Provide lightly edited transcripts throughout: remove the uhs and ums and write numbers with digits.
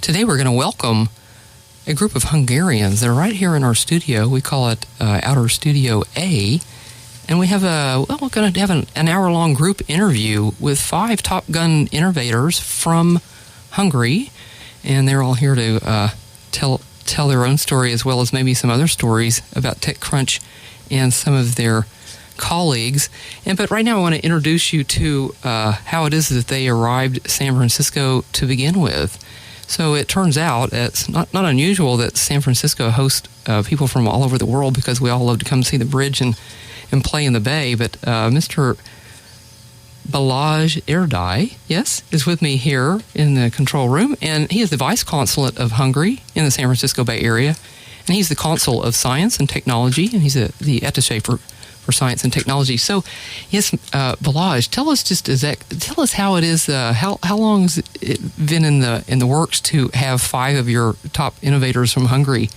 Today we're going to welcome a group of Hungarians. They're right here in our studio. We call it Outer Studio A. And we have we're going to have an hour-long group interview with 5 Top Gun innovators from Hungary. And they're all here to tell their own story as well as maybe some other stories about TechCrunch and some of their colleagues. But right now I want to introduce you to how it is that they arrived at San Francisco to begin with. So it turns out it's not unusual that San Francisco hosts people from all over the world because we all love to come see the bridge and play in the bay. But Mr. Balázs Erdei, yes, is with me here in the control room, and he is the Vice Consulate of Hungary in the San Francisco Bay Area, and he's the Consul of Science and Technology, and he's the Attaché for Science and Technology. So, yes, Balázs, tell us how it is. How long has it been in the works to have 5 of your top innovators from Hungary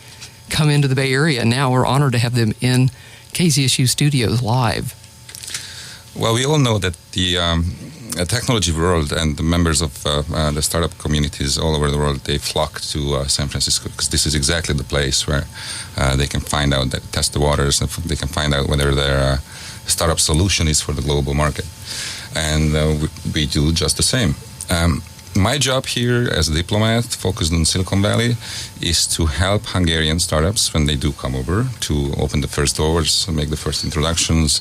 come into the Bay Area? Now we're honored to have them in KZSU studios live. Well, we all know that the technology world and the members of the startup communities all over the world, they flock to San Francisco because this is exactly the place where they can find out, test the waters, and they can find out whether their startup solution is for the global market. And we do just the same. My job here as a diplomat focused on Silicon Valley is to help Hungarian startups when they do come over to open the first doors, make the first introductions,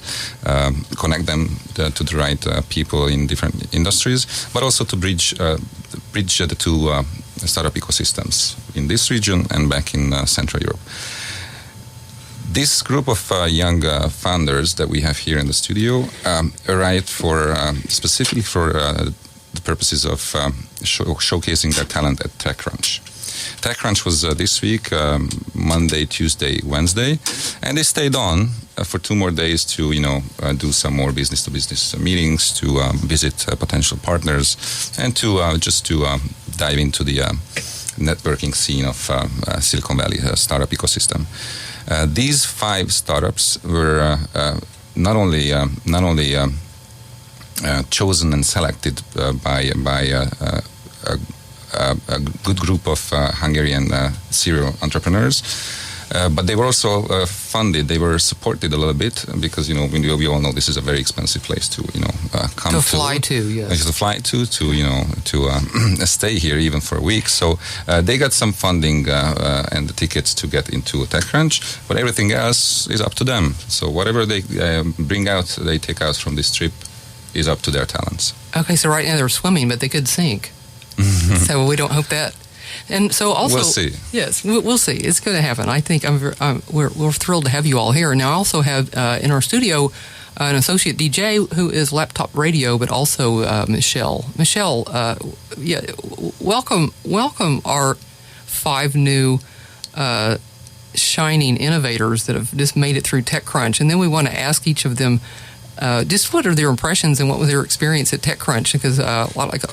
connect them to the right people in different industries, but also to bridge the two startup ecosystems in this region and back in Central Europe. This group of young founders that we have here in the studio arrived specifically for the purposes of showcasing their talent at TechCrunch. TechCrunch was this week, Monday, Tuesday, Wednesday, and they stayed on for 2 more days to, do some more business-to-business meetings, to visit potential partners, and to dive into the networking scene of Silicon Valley startup ecosystem. These 5 startups were not only chosen and selected by a good group of Hungarian serial entrepreneurs, but they were also funded. They were supported a little bit because we all know this is a very expensive place to come to fly to, yes, to fly to stay here even for a week. So they got some funding and the tickets to get into TechCrunch, but everything else is up to them. So whatever they they take out from this trip is up to their talents. Okay, so right now they're swimming, but they could sink. So we don't hope that. And so also, we'll see. Yes, we'll see. It's going to happen. I think we're thrilled to have you all here. Now I also have in our studio an associate DJ who is Laptop Radio, but also Michelle. Michelle, welcome our 5 new shining innovators that have just made it through TechCrunch, and then we want to ask each of them just what are their impressions and what was their experience at TechCrunch? Because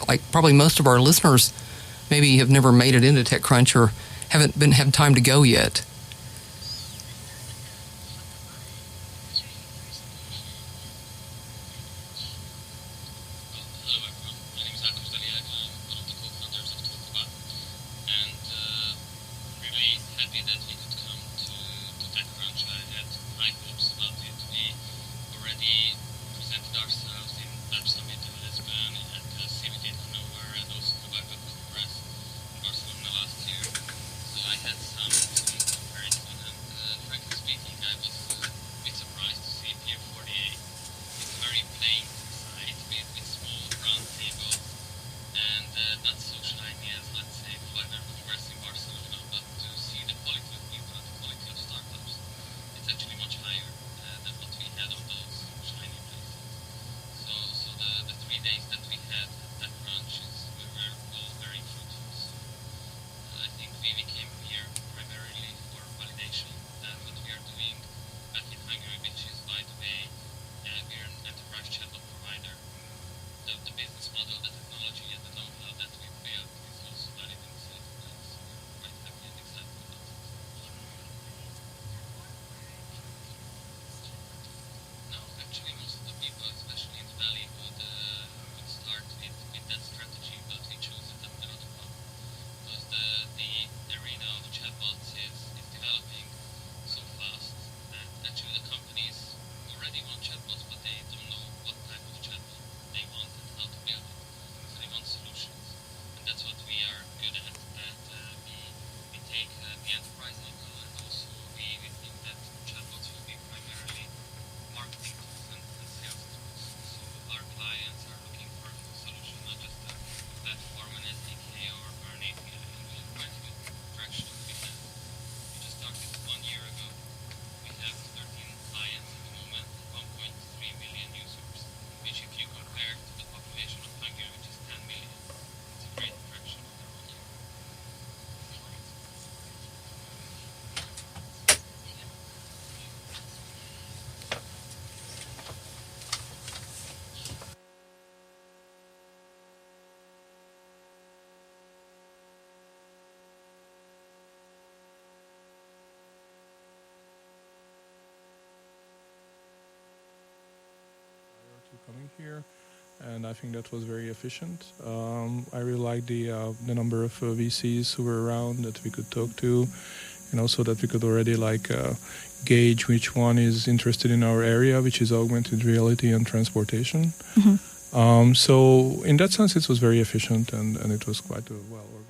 like probably most of our listeners maybe have never made it into TechCrunch or haven't had time to go yet. the here, and I think that was very efficient. I really liked the number of VCs who were around that we could talk to, and also that we could already gauge which one is interested in our area, which is augmented reality and transportation. Mm-hmm. So in that sense, it was very efficient, and it was quite well organized.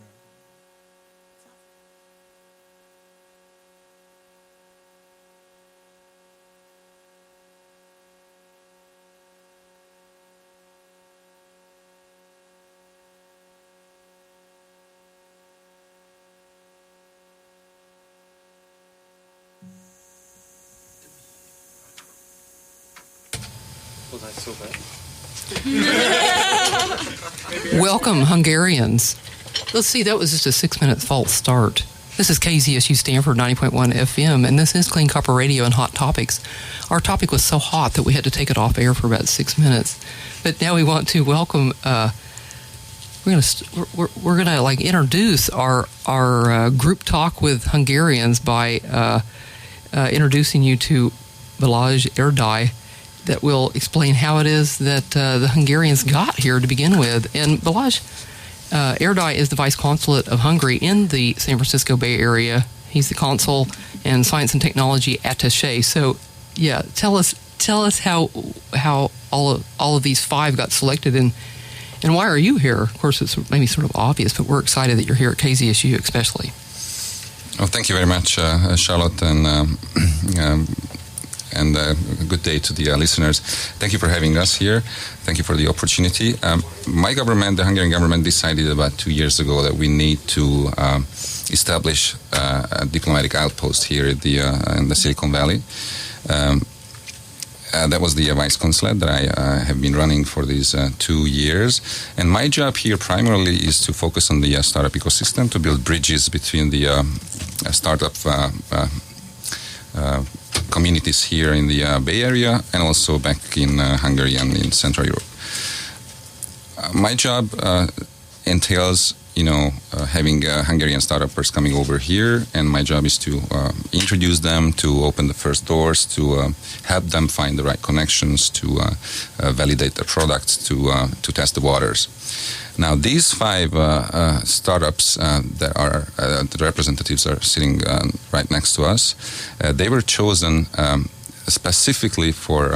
Was I so bad? Welcome, Hungarians. Let's see, that was just a 6-minute false start. This is KZSU Stanford 90.1 FM, and this is Clean Copper Radio and Hot Topics. Our topic was so hot that we had to take it off air for about 6 minutes. But now we want to welcome. We're gonna introduce our group talk with Hungarians by introducing you to Balázs Erdei, that will explain how it is that the Hungarians got here to begin with. And Balázs Erdei is the Vice Consulate of Hungary in the San Francisco Bay Area. He's the Consul and Science and Technology Attaché. So, yeah, tell us how all of these 5 got selected, and why are you here? Of course, it's maybe sort of obvious, but we're excited that you're here at KZSU especially. Well, thank you very much, Charlotte, and a good day to the listeners. Thank you for having us here. Thank you for the opportunity. My government, the Hungarian government, decided about 2 years ago that we need to establish a diplomatic outpost here in the Silicon Valley. That was the Vice Consulate that I have been running for these 2 years. And my job here primarily is to focus on the startup ecosystem, to build bridges between the startup communities here in the Bay Area and also back in Hungary and in Central Europe. My job entails, having Hungarian startuppers coming over here, and my job is to introduce them, to open the first doors, to help them find the right connections, to validate their products, to test the waters. Now, these 5 startups that are the representatives are sitting right next to us. They were chosen specifically for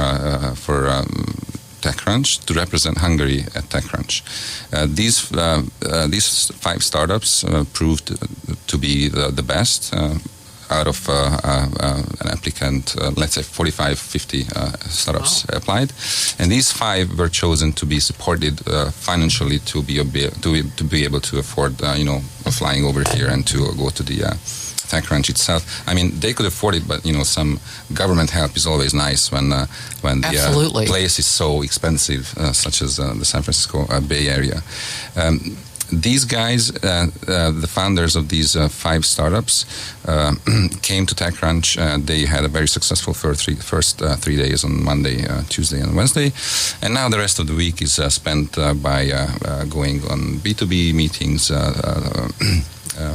TechCrunch to represent Hungary at TechCrunch. These 5 startups proved to be the best out of an applicant, let's say 45, 50 startups applied. And these 5 were chosen to be supported financially to be able to afford, flying over here and to go to the TechCrunch itself. I mean, they could afford it, but some government help is always nice when the place is so expensive, such as the San Francisco Bay Area. These guys, the founders of these 5 startups, came to TechCrunch. They had a very successful first 3 days on Monday, Tuesday, and Wednesday. And now the rest of the week is spent by going on B2B meetings,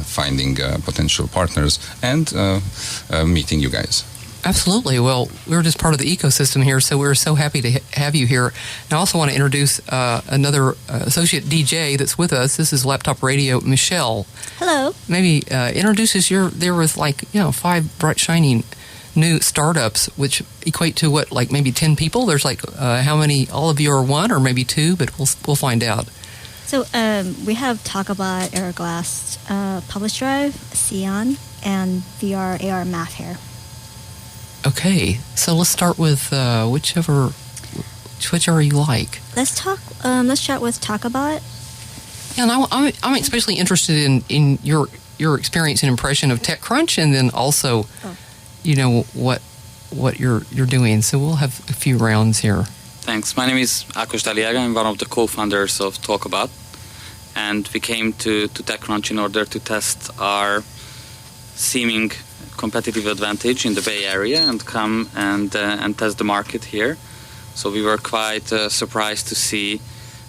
finding potential partners, and meeting you guys. Absolutely. Well, we're just part of the ecosystem here, so we're so happy to have you here. And I also want to introduce another associate DJ that's with us. This is Laptop Radio, Michelle. Hello. Maybe introduce us. You're there with 5 bright, shining new startups, which equate to what, maybe 10 people? There's how many? All of you are 1 or maybe 2, but we'll find out. So we have Talkabout, Airglass, Publish Drive, Xeon, and VR AR Math here. Okay, so let's start with whichever you like. Let's chat with Talkabout. Yeah, and I'm especially interested in your experience and impression of TechCrunch, and then also, what you're doing. So we'll have a few rounds here. Thanks. My name is Ákos Daliaga. I'm one of the co-founders of Talkabout, and we came to TechCrunch in order to test our seeming competitive advantage in the Bay Area and come and test the market here. So we were quite surprised to see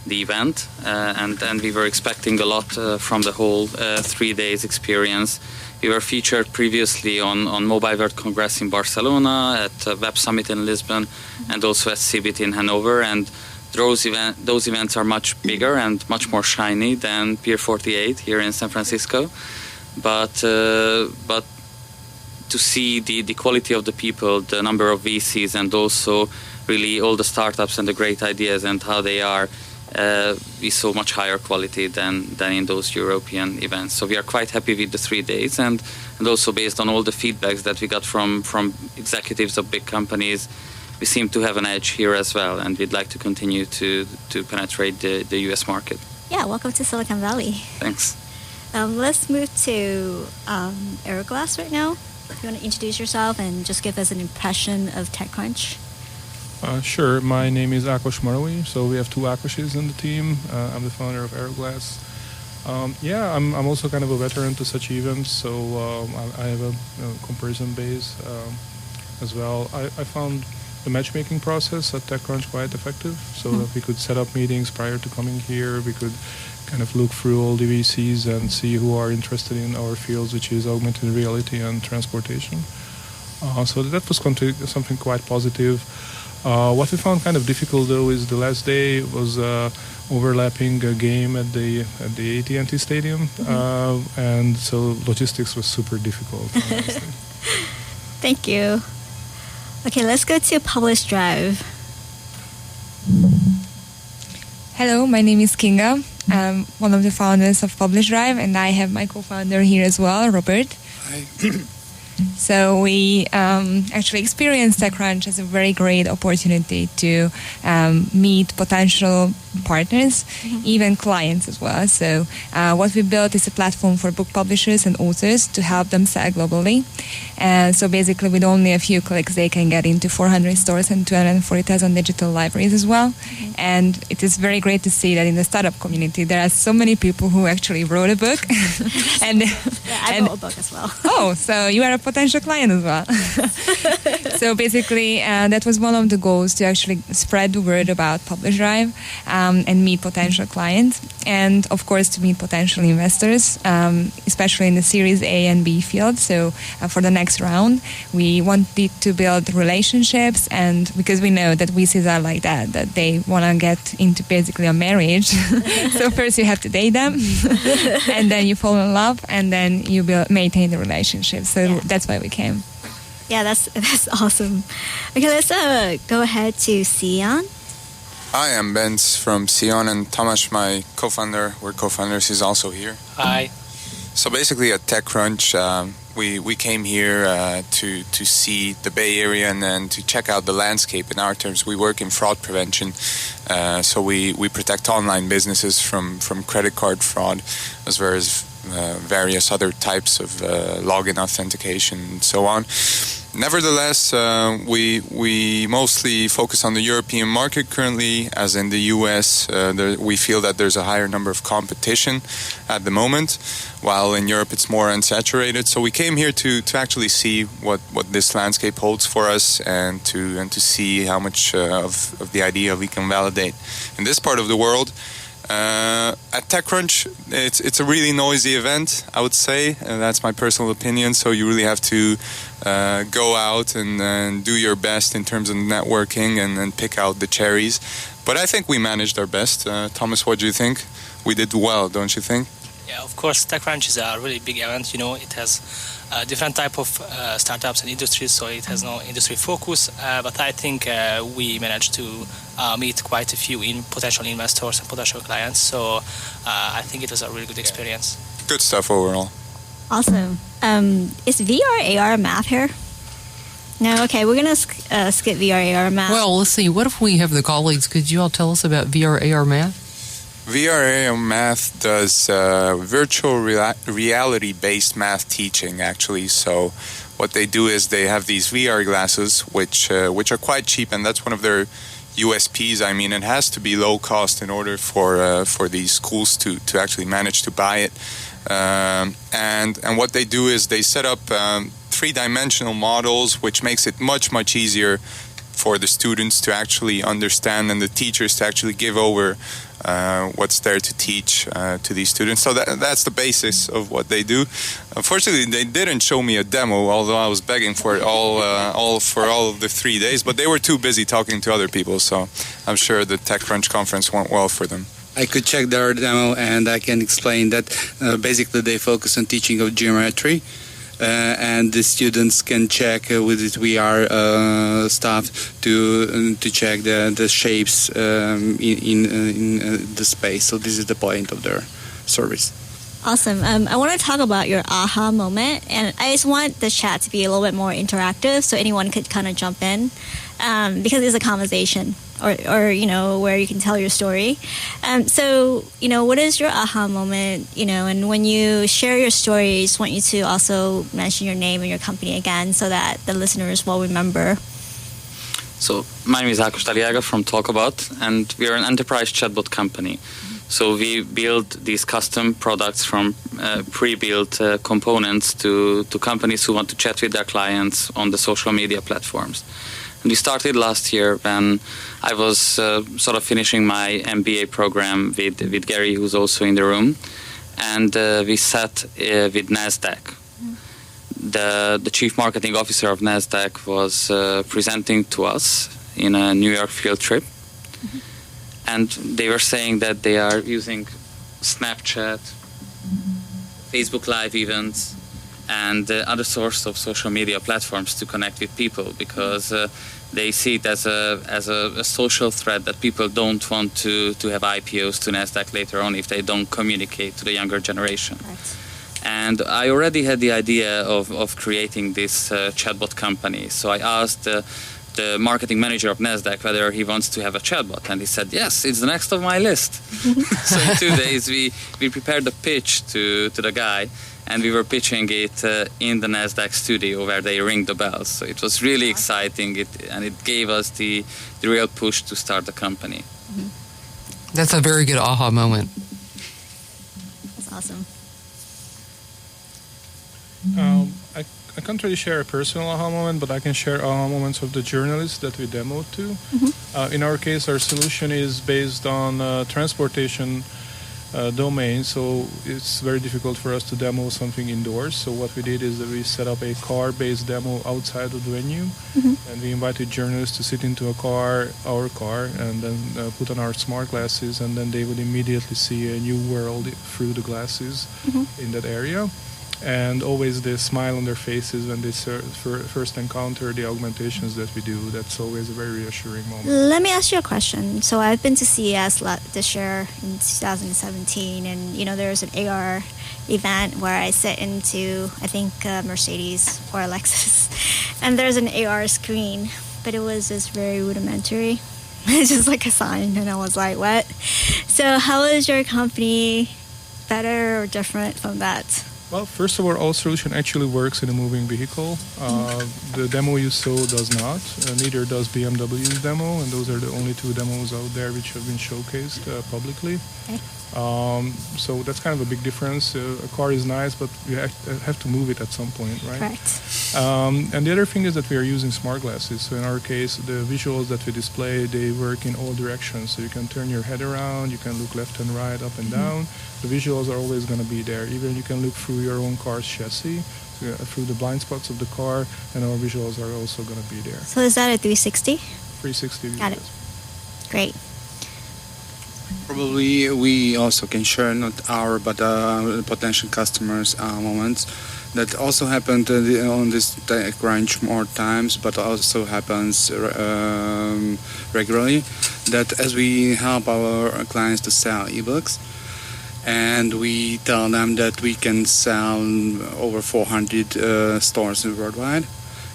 the event, and we were expecting a lot from the whole 3 days experience. We were featured previously on Mobile World Congress in Barcelona, at Web Summit in Lisbon, and also at CeBIT in Hanover. And those events are much bigger and much more shiny than Pier 48 here in San Francisco. But to see the quality of the people, the number of VCs, and also really all the startups and the great ideas and how they are, we saw much higher quality than in those European events. So we are quite happy with the 3 days, and also based on all the feedbacks that we got from executives of big companies, we seem to have an edge here as well, and we'd like to continue to penetrate the US market. Yeah, welcome to Silicon Valley. Thanks. Let's move to Aeroglass right now. If you want to introduce yourself and just give us an impression of TechCrunch. Sure. My name is Ákos Marui. So we have two Ákoses in the team. I'm the founder of Aeroglass. I'm also kind of a veteran to such events, so I have a comparison base as well. I found the matchmaking process at TechCrunch quite effective, so that we could set up meetings prior to coming here. We could kind of look through all the VCs and see who are interested in our fields, which is augmented reality and transportation. So that was something quite positive. What we found kind of difficult, though, is the last day was overlapping a game at the AT&T Stadium, and so logistics was super difficult. Thank you. Okay, let's go to Publish Drive. Hello, my name is Kinga. I'm one of the founders of Publish Drive, and I have my co-founder here as well, Robert. Hi. So we actually experienced TechCrunch as a very great opportunity to meet potential partners, even clients as well. So what we built is a platform for book publishers and authors to help them sell globally. And so basically with only a few clicks they can get into 400 stores and 240,000 digital libraries as well. And it is very great to see that in the startup community there are so many people who actually wrote a book. I wrote a book as well. Oh, so you are a potential client as well. So basically that was one of the goals, to actually spread the word about Publish Drive and meet potential clients, and of course to meet potential investors, especially in the Series A and B field. So for the next round we wanted to build relationships, and because we know that VCs are like that they want to get into basically a marriage. So first you have to date them and then you fall in love, and then you maintain the relationship. So that's why we came. Yeah, that's awesome. Okay, let's go ahead to Sion. Hi, I'm Benz from Sion, and Tomasz, my co-founder, we're co-founders, is also here. Hi. So basically at TechCrunch, we came here to see the Bay Area and then to check out the landscape. In our terms, we work in fraud prevention, so we protect online businesses from credit card fraud, as well as various other types of login authentication and so on. Nevertheless, we mostly focus on the European market currently, as in the US. We feel that there's a higher number of competition at the moment, while in Europe it's more unsaturated. So we came here to actually see what this landscape holds for us, and to see how much of the idea we can validate in this part of the world. At TechCrunch, it's a really noisy event, I would say, and that's my personal opinion. So you really have to go out and do your best in terms of networking and pick out the cherries. But I think we managed our best. Thomas, what do you think? We did well, don't you think? Yeah, of course, TechCrunch is a really big event. You know, it has different type of startups and industries, so it has no industry focus. But I think we managed to meet quite a few potential investors and potential clients. So I think it was a really good experience. Good stuff overall. Awesome. Is VR, AR math here? No? Okay, we're going to skip VR, AR math. Well, let's see. What if we have the colleagues? Could you all tell us about VR, AR math? VR Math does virtual reality-based math teaching, actually. So what they do is they have these VR glasses, which are quite cheap, and that's one of their USPs. I mean, it has to be low cost in order for these schools to actually manage to buy it. And what they do is they set up three-dimensional models, which makes it much easier for the students to actually understand and the teachers to actually give over what's there to teach to these students. So that's the basis of what they do. Unfortunately, they didn't show me a demo, although I was begging for it all of the 3 days. But they were too busy talking to other people, so I'm sure the TechCrunch conference went well for them. I could check their demo, and I can explain that basically they focus on teaching of geometry. And the students can check with it VR stuff to check the shapes in the space. So this is the point of their service. Awesome. I want to talk about your aha moment, and I just want the chat to be a little bit more interactive, so anyone could kind of jump in, because it's a conversation, or where you can tell your story. So what is your aha moment? And when you share your story, I just want you to also mention your name and your company again, so that the listeners will remember. So my name is Ákos Taliaga from Talkabout, and we are an enterprise chatbot company. So we build these custom products from pre-built components to companies who want to chat with their clients on the social media platforms. And we started last year when I was sort of finishing my MBA program with Gary, who's also in the room. And we sat with NASDAQ. The chief marketing officer of NASDAQ was presenting to us in a New York field trip. Mm-hmm. And they were saying that they are using Snapchat, Facebook Live events, and other sorts of social media platforms to connect with people, because they see it as a social threat that people don't want to have IPOs to NASDAQ later on if they don't communicate to the younger generation. Right. And I already had the idea of creating this chatbot company. So I asked the marketing manager of NASDAQ whether he wants to have a chatbot, and he said, yes, it's the next on my list. So in 2 days we prepared a pitch to the guy, and we were pitching it in the NASDAQ studio where they ring the bells. So it was really exciting, and it gave us the real push to start the company. Mm-hmm. That's a very good aha moment. That's awesome. I can't really share a personal aha moment, but I can share aha moments of the journalists that we demoed to. Mm-hmm. In our case, our solution is based on transportation domain, so it's very difficult for us to demo something indoors. So what we did is that we set up a car-based demo outside of the venue, mm-hmm. and we invited journalists to sit into our car, and then put on our smart glasses, and then they would immediately see a new world through the glasses, mm-hmm. in that area. And always the smile on their faces when they first encounter the augmentations that we do. That's always a very reassuring moment. Let me ask you a question. So I've been to CES this year in 2017, and there's an AR event where I sit into, I think, Mercedes or Lexus, and there's an AR screen, but it was just very rudimentary. It's just like a sign, and I was like, what? So how is your company better or different from that? Well, first of all, our solution actually works in a moving vehicle. The demo you saw does not. Neither does BMW's demo, and those are the only two demos out there which have been showcased publicly. Okay. So that's kind of a big difference. A car is nice, but you have to move it at some point, right? Correct. And the other thing is that we are using smart glasses. So in our case, the visuals that we display, they work in all directions. So you can turn your head around, you can look left and right, up and down. The visuals are always going to be there. Even you can look through your own car's chassis, through the blind spots of the car, and our visuals are also going to be there. So is that a 360? 360. Got it. Great. Probably we also can share not our but potential customers' moments. That also happened on this TechCrunch more times, but also happens regularly. That as we help our clients to sell ebooks, and we tell them that we can sell over 400 stores worldwide.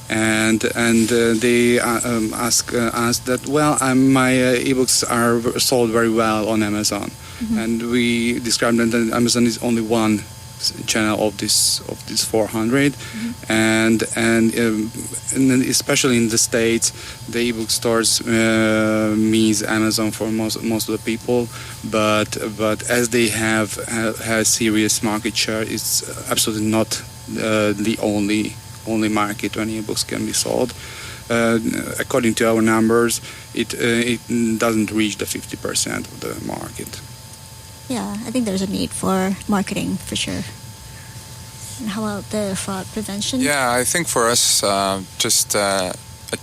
And they ask us that, my ebooks are sold very well on Amazon, mm-hmm. and we describe that Amazon is only one channel of this 400, mm-hmm. and especially in the States, the ebook stores means Amazon for most of the people, but as they have serious market share, it's absolutely not the only market when ebooks can be sold. according to our numbers, it doesn't reach the 50% of the market. Yeah, I think there's a need for marketing for sure. And how about the fraud prevention? Yeah, I think for us, just a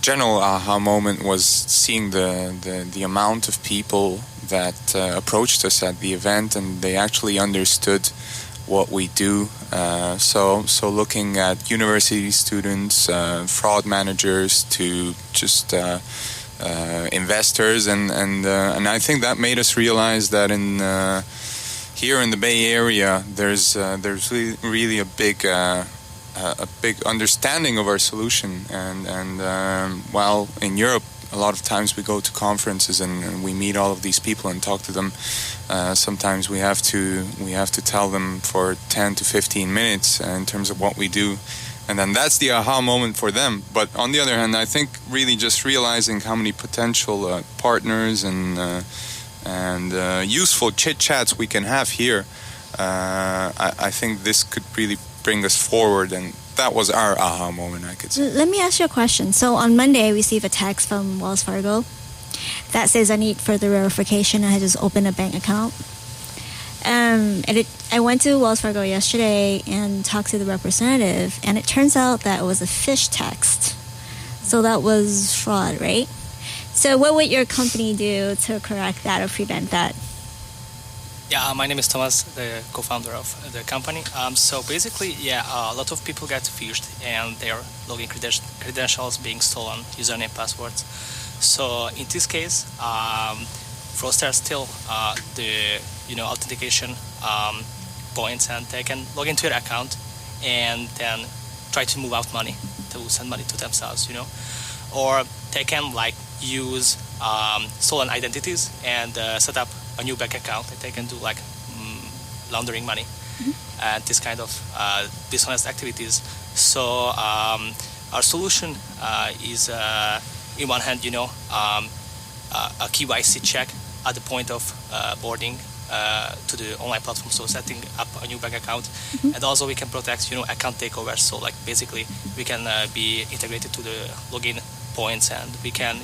general aha moment was seeing the amount of people that approached us at the event, and they actually understood what we do. So looking at university students, fraud managers, to just investors, and I think that made us realize that here in the Bay Area, there's really a big understanding of our solution, and while in Europe a lot of times we go to conferences and we meet all of these people and talk to them, sometimes we have to tell them for 10 to 15 minutes in terms of what we do, and then that's the aha moment for them. But on the other hand, I think really just realizing how many potential partners and useful chit-chats we can have here, I think this could really bring us forward, and that was our aha moment, I could say. Let me ask you a question. So on Monday, I received a text from Wells Fargo that says I need further verification. I just opened a bank account. I went to Wells Fargo yesterday and talked to the representative, and it turns out that it was a phish text. So that was fraud, right? So what would your company do to correct that or prevent that? Yeah, my name is Thomas, the co-founder of the company. So basically, a lot of people get phished and their login credentials being stolen, username, passwords. So in this case, fraudsters steal the authentication points, and they can log into your account and then try to move out money, to send money to themselves, or they can use stolen identities and set up a new bank account that they can do laundering money and this kind of dishonest activities. So our solution is in one hand a KYC check at the point of boarding to the online platform, so setting up a new bank account, and also we can protect account takeovers. So basically we can be integrated to the login points, and we can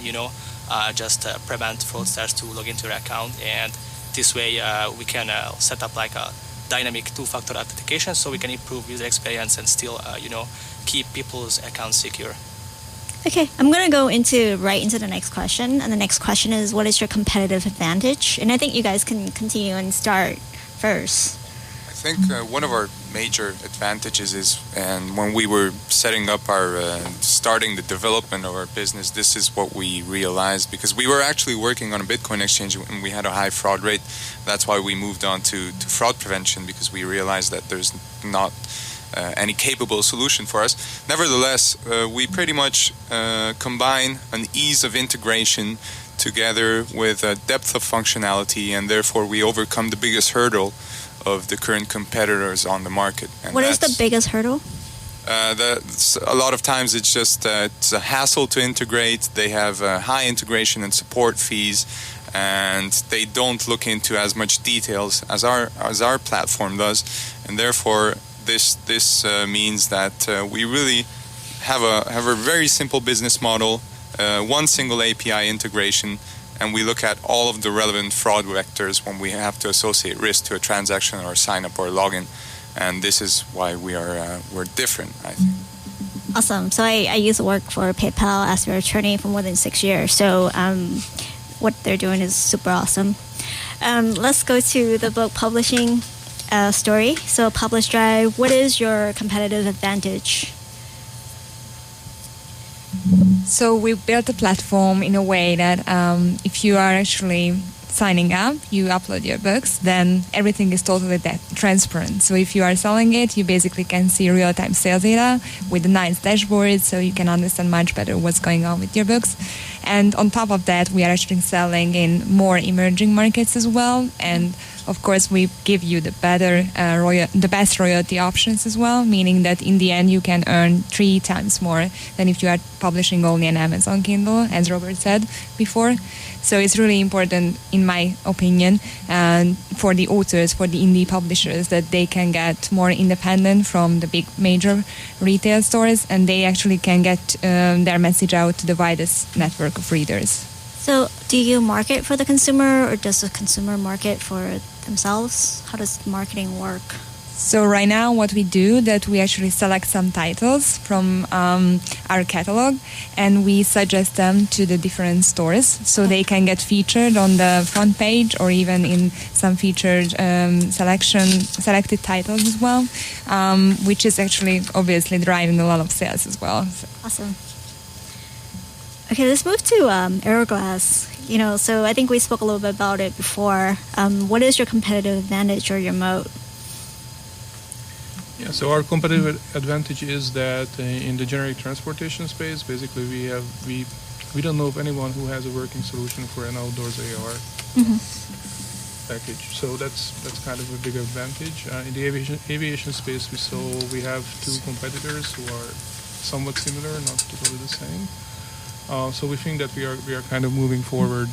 just prevent fraudsters to log into your account, and this way we can set up a dynamic two-factor authentication, so we can improve user experience and still keep people's accounts secure. Okay, I'm going to go right into the next question, and the next question is, what is your competitive advantage? And I think you guys can continue and start first. I think one of our major advantages is, and when we were setting up starting the development of our business, this is what we realized, because we were actually working on a Bitcoin exchange and we had a high fraud rate. That's why we moved on to fraud prevention, because we realized that there's not any capable solution for us. Nevertheless, we pretty much combine an ease of integration together with a depth of functionality, and therefore we overcome the biggest hurdle of the current competitors on the market. And what is the biggest hurdle? A lot of times it's just it's a hassle to integrate. They have high integration and support fees, and they don't look into as much details as our platform does, and therefore this means that we really have a very simple business model, one single API integration, and we look at all of the relevant fraud vectors when we have to associate risk to a transaction or sign up or login, and this is why we're different, I think. Awesome. So I used to work for PayPal as their attorney for more than 6 years. So what they're doing is super awesome. Let's go to the book publishing story. So Publish Drive, what is your competitive advantage? So we built a platform in a way that if you are actually signing up, you upload your books, then everything is totally transparent. So if you are selling it, you basically can see real-time sales data with a nice dashboard, so you can understand much better what's going on with your books. And on top of that, we are actually selling in more emerging markets as well. And of course, we give you the best royalty options as well, meaning that in the end you can earn 3 times more than if you are publishing only an Amazon Kindle, as Robert said before. So it's really important, in my opinion, for the authors, for the indie publishers, that they can get more independent from the big major retail stores, and they actually can get their message out to the widest network of readers. So do you market for the consumer, or does the consumer market for themselves? How does marketing work? So right now what we do, that we actually select some titles from our catalog, and we suggest them to the different stores so they can get featured on the front page, or even in some featured selected titles as well, which is actually obviously driving a lot of sales as well. So. Awesome. Okay, let's move to Aeroglass. So I think we spoke a little bit about it before. What is your competitive advantage or your moat? Yeah, so our competitive advantage is that in the generic transportation space, basically we don't know of anyone who has a working solution for an outdoors AR package. So that's kind of a big advantage. In the aviation space, we have 2 competitors who are somewhat similar, not totally the same. So we think that we are kind of moving forward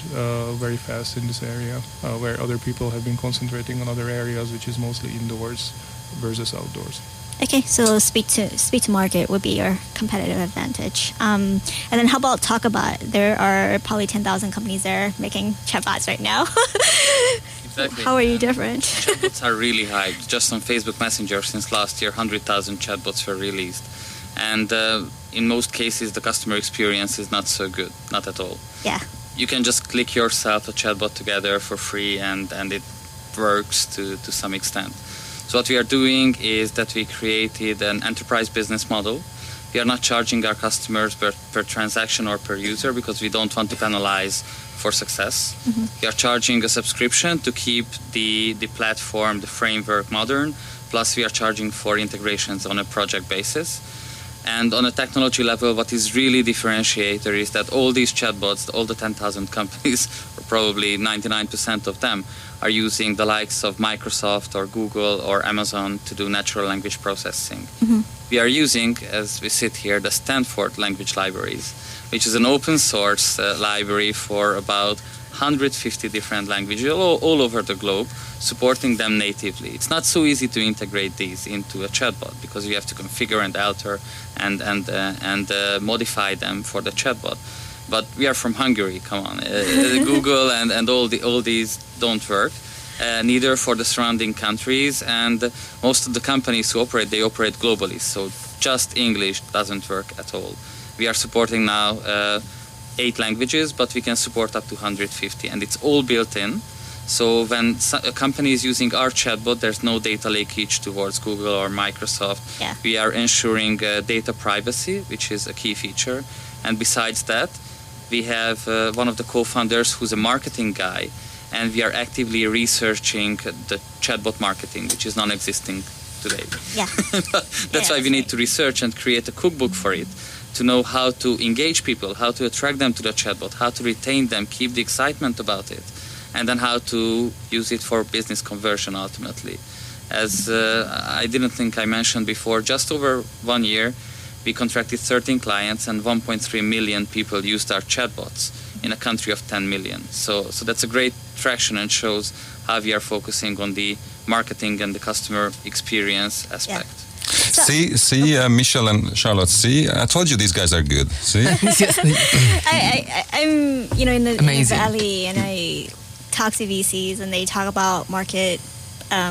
very fast in this area, where other people have been concentrating on other areas, which is mostly indoors versus outdoors. Okay, so speed to market would be your competitive advantage. And then how about Talkabout? There are probably 10,000 companies there making chatbots right now. Exactly. How are you different? Chatbots are really hyped. Just on Facebook Messenger, since last year, 100,000 chatbots were released. And in most cases, the customer experience is not so good, not at all. Yeah. You can just click yourself a chatbot together for free, and it works to some extent. So what we are doing is that we created an enterprise business model. We are not charging our customers per transaction or per user, because we don't want to penalize for success. We are charging a subscription to keep the platform, the framework modern, plus we are charging for integrations on a project basis. And on a technology level, what is really differentiator is that all these chatbots, all the 10,000 companies, or probably 99% of them, are using the likes of Microsoft or Google or Amazon to do natural language processing. We are using, as we sit here, the Stanford language libraries, which is an open source library for about 150 different languages all over the globe, supporting them natively. It's not so easy to integrate these into a chatbot, because you have to configure and alter and modify them for the chatbot. But we are from Hungary, come on. Google and all these don't work, neither for the surrounding countries, and most of the companies who operate, they operate globally, so just English doesn't work at all. We are supporting now 8 languages, but we can support up to 150, and it's all built in. So when a company is using our chatbot, there's no data leakage towards Google or Microsoft. Yeah. We are ensuring data privacy, which is a key feature. And besides that, we have one of the co-founders who's a marketing guy, and we are actively researching the chatbot marketing, which is non-existing today. Yeah. That's why we need to research and create a cookbook for it, to know how to engage people, how to attract them to the chatbot, how to retain them, keep the excitement about it, and then how to use it for business conversion ultimately. As I didn't think I mentioned before, just over 1 year, we contracted 13 clients, and 1.3 million people used our chatbots in a country of 10 million. So that's a great traction, and shows how we are focusing on the marketing and the customer experience aspect. Yeah. See, Michelle and Charlotte. See, I told you these guys are good. See, I'm in the valley, and I talk to VCs, and they talk about market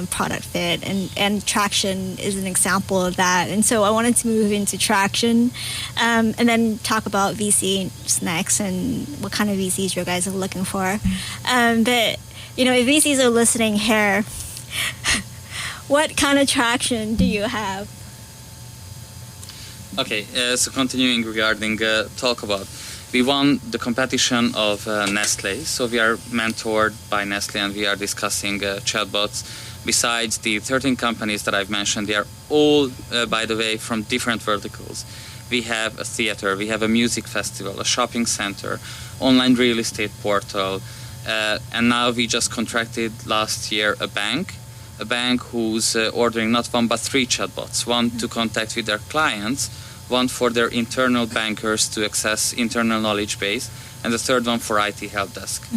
product fit, and traction is an example of that. And so I wanted to move into traction, and then talk about VCs next, and what kind of VCs you guys are looking for. But if VCs are listening here, what kind of traction do you have? Okay, so continuing regarding Talkabout. We won the competition of Nestle, so we are mentored by Nestle, and we are discussing chatbots. Besides the 13 companies that I've mentioned, they are all, by the way, from different verticals. we have a theater, we have a music festival, a shopping center, online real estate portal, and now we just contracted last year a bank who's ordering not one but 3 chatbots, one to contact with their clients, one for their internal bankers to access internal knowledge base, and the third one for IT help desk.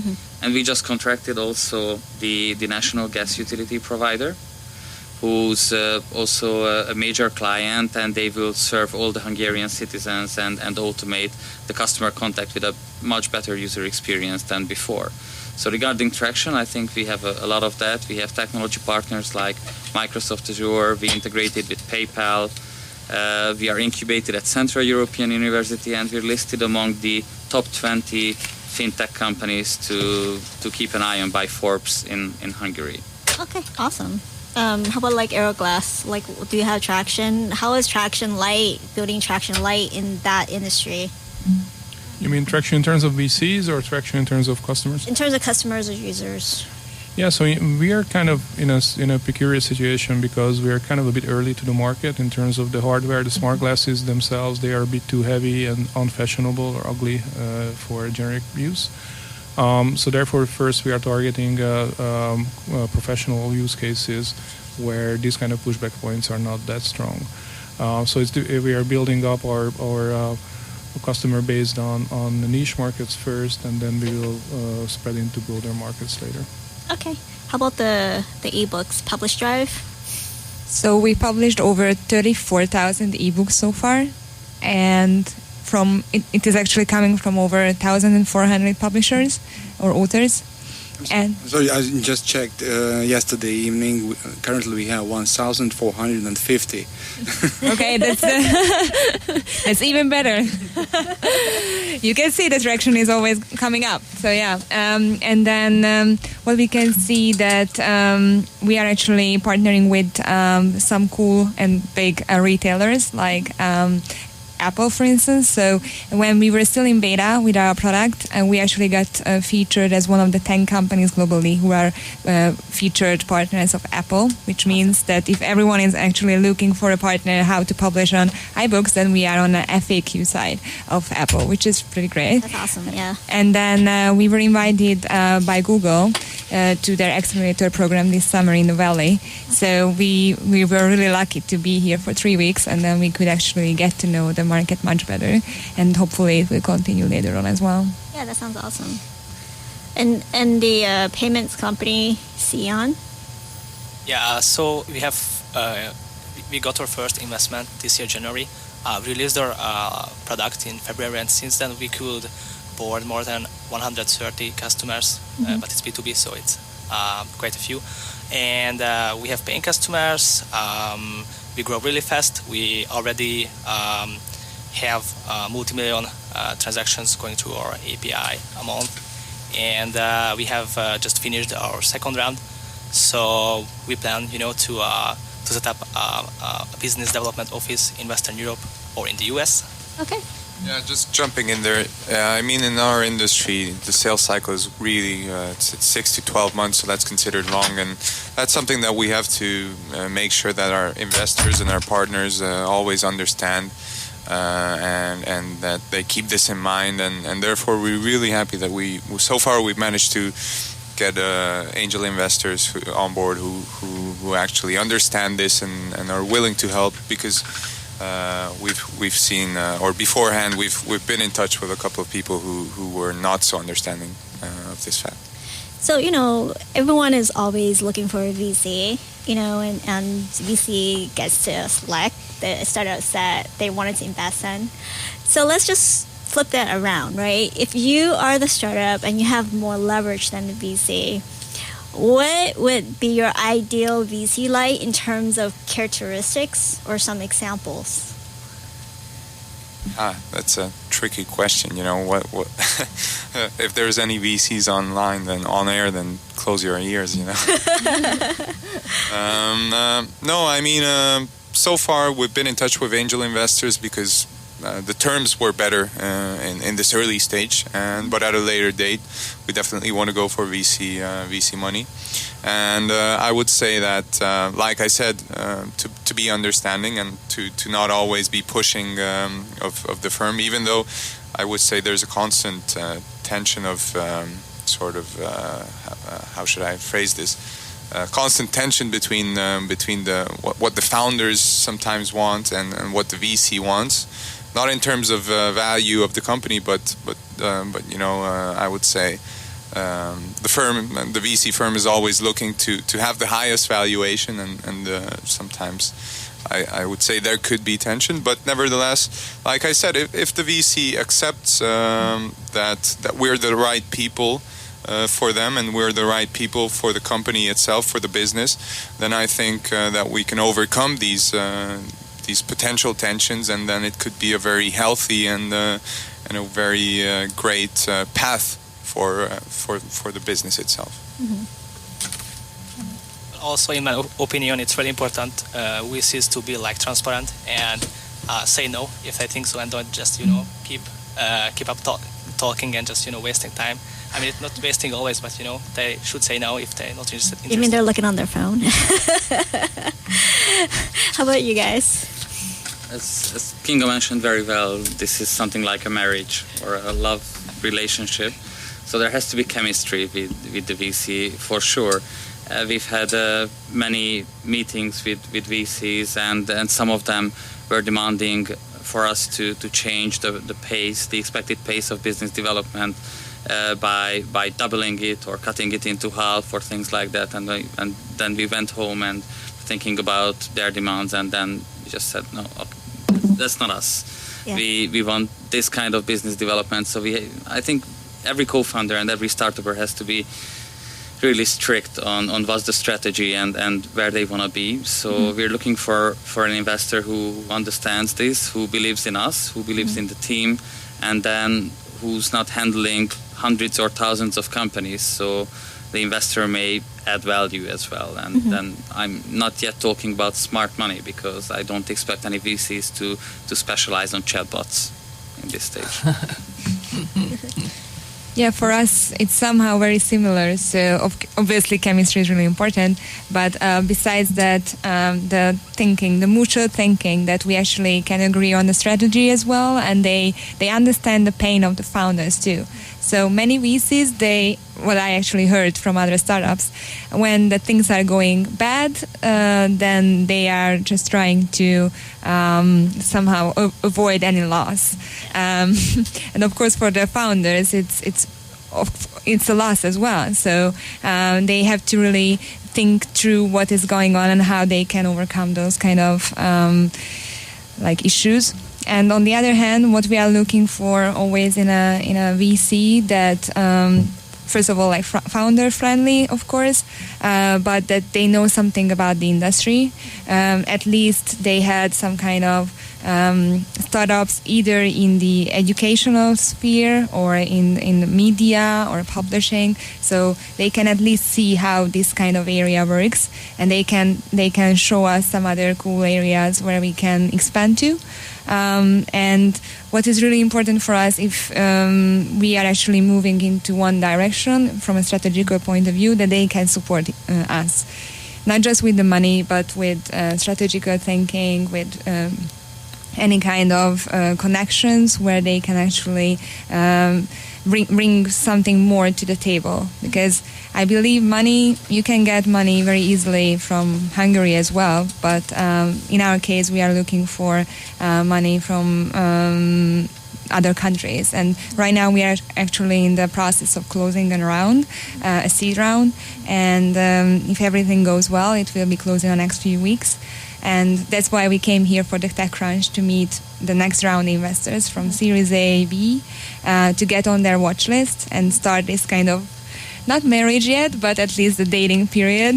And we just contracted also the national gas utility provider, who's also a major client, and they will serve all the Hungarian citizens and automate the customer contact with a much better user experience than before. So regarding traction, I think we have a lot of that. We have technology partners like Microsoft Azure. We integrated with PayPal. We are incubated at Central European University, and we're listed among the top 20 fintech companies to keep an eye on by Forbes in Hungary. Okay, awesome. How about like Aeroglass? Like, do you have traction? How is building Traction Light in that industry? You mean traction in terms of VCs or traction in terms of customers? In terms of customers or users? Yeah, so we are kind of in a peculiar situation because we are kind of a bit early to the market in terms of the hardware. The smart glasses themselves, they are a bit too heavy and unfashionable or ugly for generic use. So therefore, first we are targeting professional use cases where these kind of pushback points are not that strong. So we are building up our customer based on the niche markets first, and then we will spread into broader markets later. Okay. How about the ebooks, Publish Drive? So we published over 34,000 ebooks so far, and it is actually coming from over 1,400 publishers or authors. And so I just checked yesterday evening. Currently, we have 1,450. Okay, that's even better. You can see the traction is always coming up. So yeah, and then what we can see that we are actually partnering with some cool and big retailers like Apple, for instance. So when we were still in beta with our product, we actually got featured as one of the 10 companies globally who are featured partners of Apple, which means that if everyone is actually looking for a partner how to publish on iBooks, then we are on the FAQ side of Apple, which is pretty great. That's awesome, yeah. And then we were invited by Google to their accelerator program this summer in the Valley. So we were really lucky to be here for 3 weeks, and then we could actually get to know the market much better, and hopefully it will continue later on as well. Yeah, that sounds awesome. And the payments company, Sion? Yeah, so we got our first investment this year, January. We released our product in February, and since then we could board more than 130 customers, but it's B2B, so it's quite a few. And we have paying customers. We grow really fast. We already have multi-million transactions going through our API a month. And we have just finished our second round. So we plan, to set up a business development office in Western Europe or in the US. Okay. Yeah, just jumping in there. I mean, in our industry, the sales cycle is really it's 6 to 12 months, so that's considered long, and that's something that we have to make sure that our investors and our partners always understand, and that they keep this in mind, and therefore we're really happy that so far we've managed to get angel investors on board who actually understand this and are willing to help, because we've seen or beforehand we've been in touch with a couple of people who were not so understanding of this fact. So everyone is always looking for a VC, and VC gets to select the startups that they wanted to invest in. So let's just flip that around, right? If you are the startup and you have more leverage than the VC, what would be your ideal VC like in terms of characteristics or some examples? That's a tricky question. What if there's any VCs online, then on air, then close your ears. No, I mean, so far we've been in touch with angel investors because the terms were better in this early stage, but at a later date, we definitely want to go for VC money. And I would say that, like I said, to be understanding and to not always be pushing of the firm, even though I would say there's a constant tension of how should I phrase this? Constant tension between what the founders sometimes want and what the VC wants, not in terms of value of the company, but I would say the VC firm is always looking to have the highest valuation, and sometimes I would say there could be tension, but nevertheless, like I said, if the VC accepts that we're the right people for them and we're the right people for the company itself, for the business, then I think that we can overcome these potential tensions, and then it could be a very healthy and a very great path for the business itself. Mm-hmm. Also, in my opinion, it's really important VCs to be like transparent and say no if they think so, and don't just keep up talking and just wasting time. I mean, it's not wasting always, but they should say no if they're not interested. You mean they're looking on their phone? How about you guys? As Kinga mentioned very well, this is something like a marriage or a love relationship. So there has to be chemistry with the VC for sure. We've had many meetings with VCs, and some of them were demanding for us to change the pace, the expected pace of business development by doubling it or cutting it into half or things like that. And then we went home and thinking about their demands, and then we just said, no, that's not us. Yeah. We want this kind of business development. So I think every co-founder and every startuper has to be really strict on what's the strategy and where they want to be. So we're looking for an investor who understands this, who believes in us, who believes in the team, and then who's not handling hundreds or thousands of companies. So the investor may add value as well. And then I'm not yet talking about smart money, because I don't expect any VCs to specialize on chatbots in this stage. Yeah, for us, it's somehow very similar. So obviously chemistry is really important. But besides that, the mutual thinking that we actually can agree on the strategy as well. And they understand the pain of the founders too. So many VCs, what I actually heard from other startups, when the things are going bad, then they are just trying to somehow avoid any loss. And of course, for the founders, it's a loss as well. So they have to really think through what is going on and how they can overcome those kind of issues. And on the other hand, what we are looking for always in a VC, that first of all, founder friendly, of course, but that they know something about the industry. At least they had some kind of startups either in the educational sphere or in the media or publishing, so they can at least see how this kind of area works, and they can show us some other cool areas where we can expand to. And what is really important for us, if we are actually moving into one direction from a strategical point of view, that they can support us, not just with the money, but with strategical thinking, with any kind of connections where they can actually bring something more to the table. Because I believe you can get money very easily from Hungary as well, but in our case we are looking for money from other countries. And right now we are actually in the process of closing a seed round, and if everything goes well, it will be closing in the next few weeks. And that's why we came here for the TechCrunch, to meet the next round investors from Series A, B, to get on their watch list and start this kind of, not marriage yet, but at least the dating period.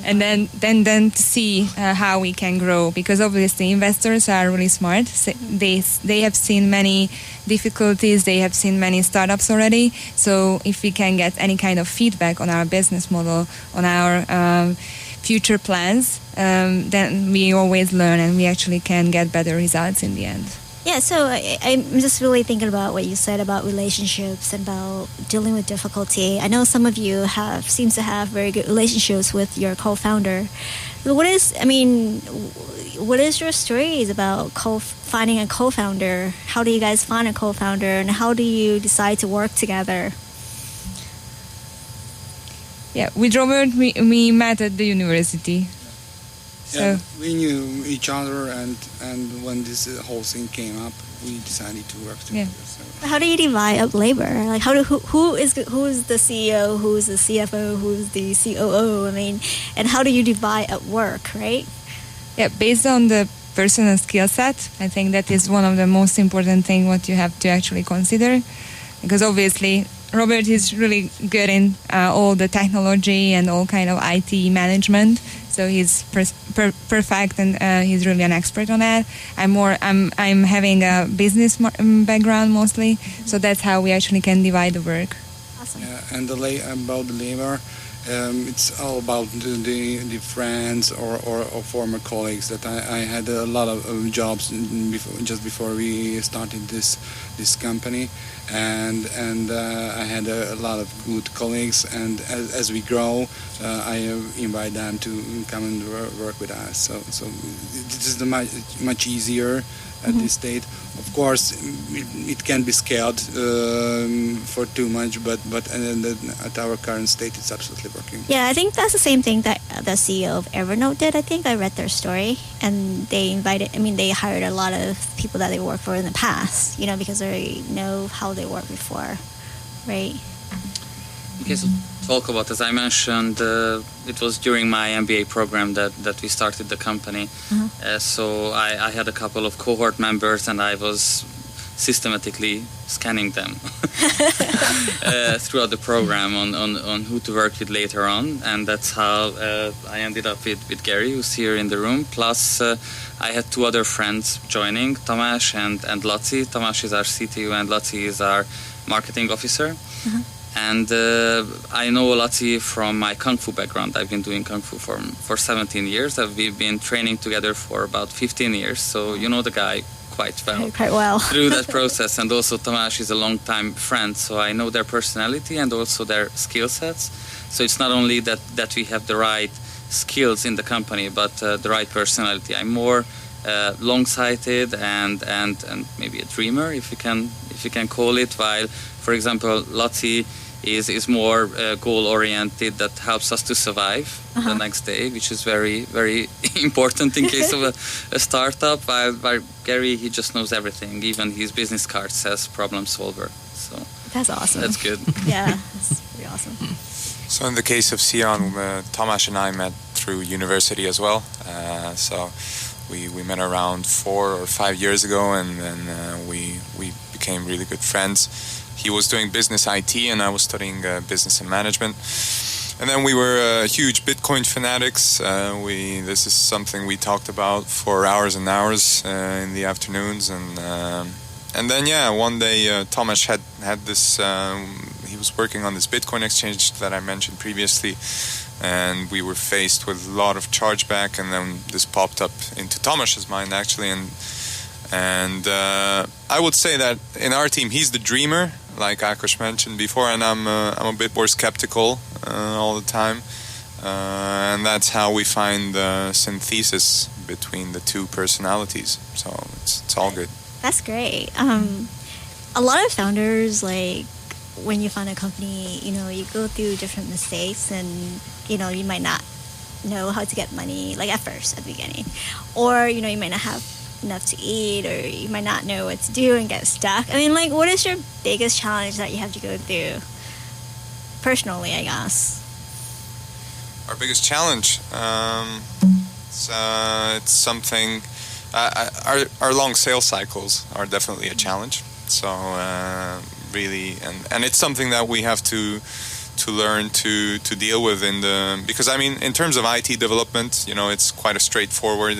And then to see how we can grow, because obviously investors are really smart. They have seen many difficulties, they have seen many startups already. So if we can get any kind of feedback on our business model, on our future plans, then we always learn, and we actually can get better results in the end. Yeah, so I'm just really thinking about what you said about relationships and about dealing with difficulty. I know some of you seems to have very good relationships with your co-founder. What is your stories about finding a co-founder? How do you guys find a co-founder, and how do you decide to work together? Yeah, with Robert, we met at the university. Yeah, So we knew each other, and when this whole thing came up, we decided to work together. Yeah. So. How do you divide up labor? Like, who is the CEO, who's the CFO, who's the COO? I mean, and how do you divide up work, right? yeah, based on the personal skill set, I think that is one of the most important thing what you have to actually consider, because obviously Robert is really good in all the technology and all kind of IT management. So he's perfect, and he's really an expert on that. I'm having a business background mostly, so that's how we actually can divide the work. Awesome. Yeah, and about the labor, it's all about the friends or former colleagues that I had a lot of jobs just before we started this company, and I had a lot of good colleagues, and as we grow, I invite them to come and work with us. So this is much easier at this state. Of course, it can be scaled for too much, but at our current state, it's absolutely working. Yeah, I think that's the same thing that the CEO of Evernote did. I think I read their story, and they hired a lot of people that they worked for in the past, because they know how they worked before, right? In case of talk about, as I mentioned, it was during my MBA program that we started the company. So I had a couple of cohort members, and I was systematically scanning them throughout the program on who to work with later on, and that's how I ended up with Gary, who's here in the room. Plus I had two other friends joining, Tamás and Laci. Tamás is our CTO and Laci is our marketing officer. And I know Laci from my Kung Fu background. I've been doing Kung Fu for 17 years. We've been training together for about 15 years, so you know the guy quite well through that process. And also Tamás is a long-time friend, so I know their personality and also their skill sets. So it's not only that we have the right skills in the company, but the right personality. I'm more long-sighted and maybe a dreamer, if you can call it, while, for example, Laci is more goal-oriented, that helps us to survive the next day, which is very, very important in case of a startup. While Gary, he just knows everything. Even his business card says problem solver. So that's awesome. That's good. Yeah, that's pretty awesome. So in the case of Sion, Tamás and I met through university as well. So we met around 4 or 5 years ago, and then we became really good friends. He was doing business IT, and I was studying business and management. And then we were huge Bitcoin fanatics. This is something we talked about for hours and hours in the afternoons. And then one day Tamás had this. He was working on this Bitcoin exchange that I mentioned previously, and we were faced with a lot of chargeback. And then this popped up into Tamás's mind actually, and I would say that in our team he's the dreamer, like Ákos mentioned before, and I'm a bit more skeptical all the time, and that's how we find the synthesis between the two personalities. So it's all good. That's great. A lot of founders, like when you found a company, you go through different mistakes, and you might not know how to get money, like at first, at the beginning, or you might not have enough to eat, or you might not know what to do and get stuck. I mean, like, what is your biggest challenge that you have to go through personally, I guess? Our biggest challenge, it's something. Our long sales cycles are definitely a challenge. So really, and it's something that we have to learn to deal with because I mean, in terms of IT development, it's quite a straightforward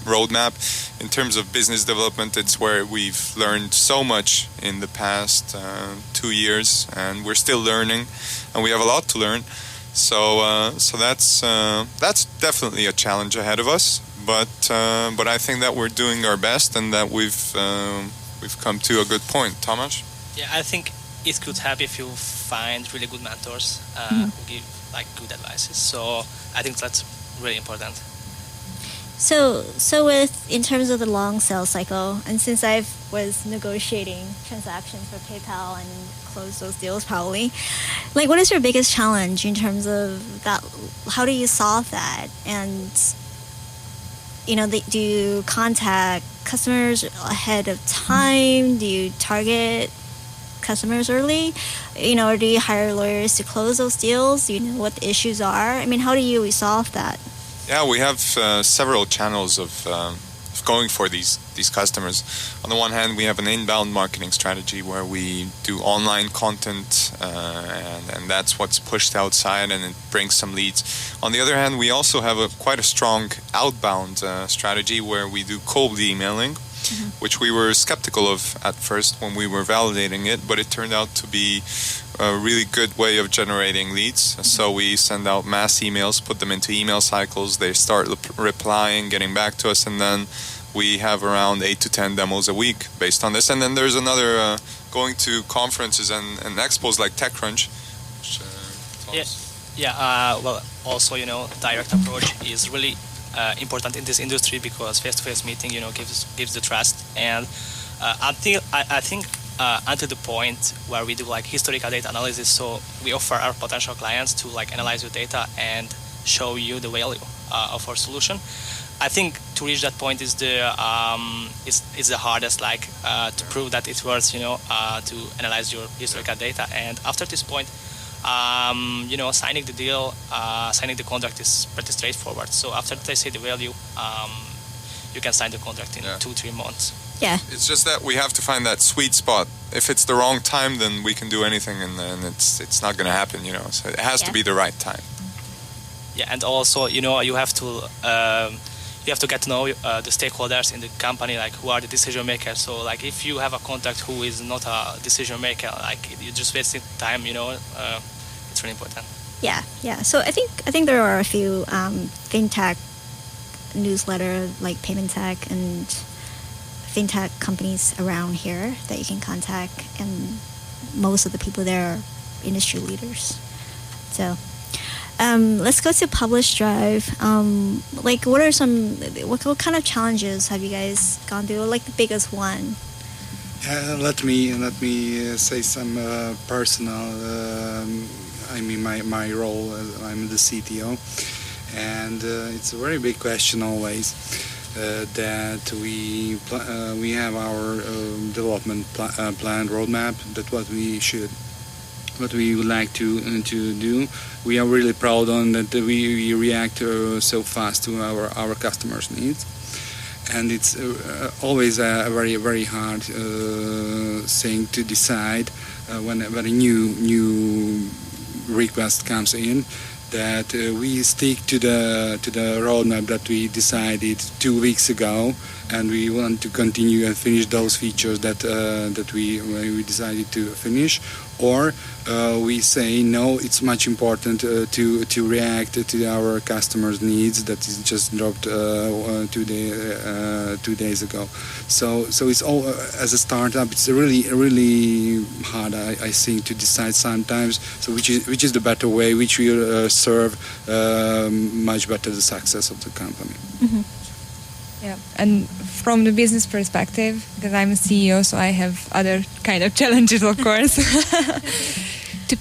roadmap. In terms of business development, it's where we've learned so much in the past 2 years, and we're still learning, and we have a lot to learn. So that's definitely a challenge ahead of us. but I think that we're doing our best and that we've come to a good point. Tomasz? Yeah, I think it could help if you find really good mentors who give like good advices. So I think that's really important. So with in terms of the long sales cycle, and since I was negotiating transactions for PayPal and closed those deals probably, like what is your biggest challenge in terms of that? How do you solve that? And do you contact customers ahead of time? Do you target customers early? Or do you hire lawyers to close those deals? Do you know what the issues are? I mean, how do you resolve that? Yeah, we have several channels of going for these customers. On the one hand, we have an inbound marketing strategy where we do online content, and that's what's pushed outside, and it brings some leads. On the other hand, we also have quite a strong outbound strategy where we do cold emailing, which we were skeptical of at first when we were validating it, but it turned out to be a really good way of generating leads. So we send out mass emails, put them into email cycles, they start replying, getting back to us, and then we have around 8 to 10 demos a week based on this. And then there's another going to conferences and expos like TechCrunch. Well, also, direct approach is really important in this industry because face-to-face meeting, gives the trust. And until the point where we do like historical data analysis, so we offer our potential clients to like analyze your data and show you the value of our solution. I think to reach that point is the hardest, to prove that it works, to analyze your historical data. And after this point, signing the deal, signing the contract is pretty straightforward. So after they see the value, you can sign the contract in 2-3 months. Yeah. It's just that we have to find that sweet spot. If it's the wrong time, then we can do anything, and then it's not going to happen, So it has to be the right time. Yeah, and also, you have to get to know the stakeholders in the company, like who are the decision makers. So, like, if you have a contact who is not a decision maker, like you're just wasting time. It's really important. Yeah. So I think there are a few fintech newsletter like Payment Tech and fintech companies around here that you can contact, and most of the people there are industry leaders. So let's go to Publish Drive. What kind of challenges have you guys gone through? Like the biggest one? Let me say some personal. My role. I'm the CTO, and it's a very big question always. That we have our development plan roadmap. That what we would like to do. We are really proud on that we react so fast to our customers' needs, and it's always a very very hard thing to decide when a new request comes in. That we stick to the roadmap that we decided 2 weeks ago, and we want to continue and finish those features that we decided to finish, or we say no. It's much important to react to our customers' needs that is just dropped 2 days ago. So it's all as a startup. It's really hard, I think, to decide sometimes. So which is the better way, which will serve much better the success of the company. Mm-hmm. Yeah, and from the business perspective, because I'm a CEO, so I have other kind of challenges, of course, to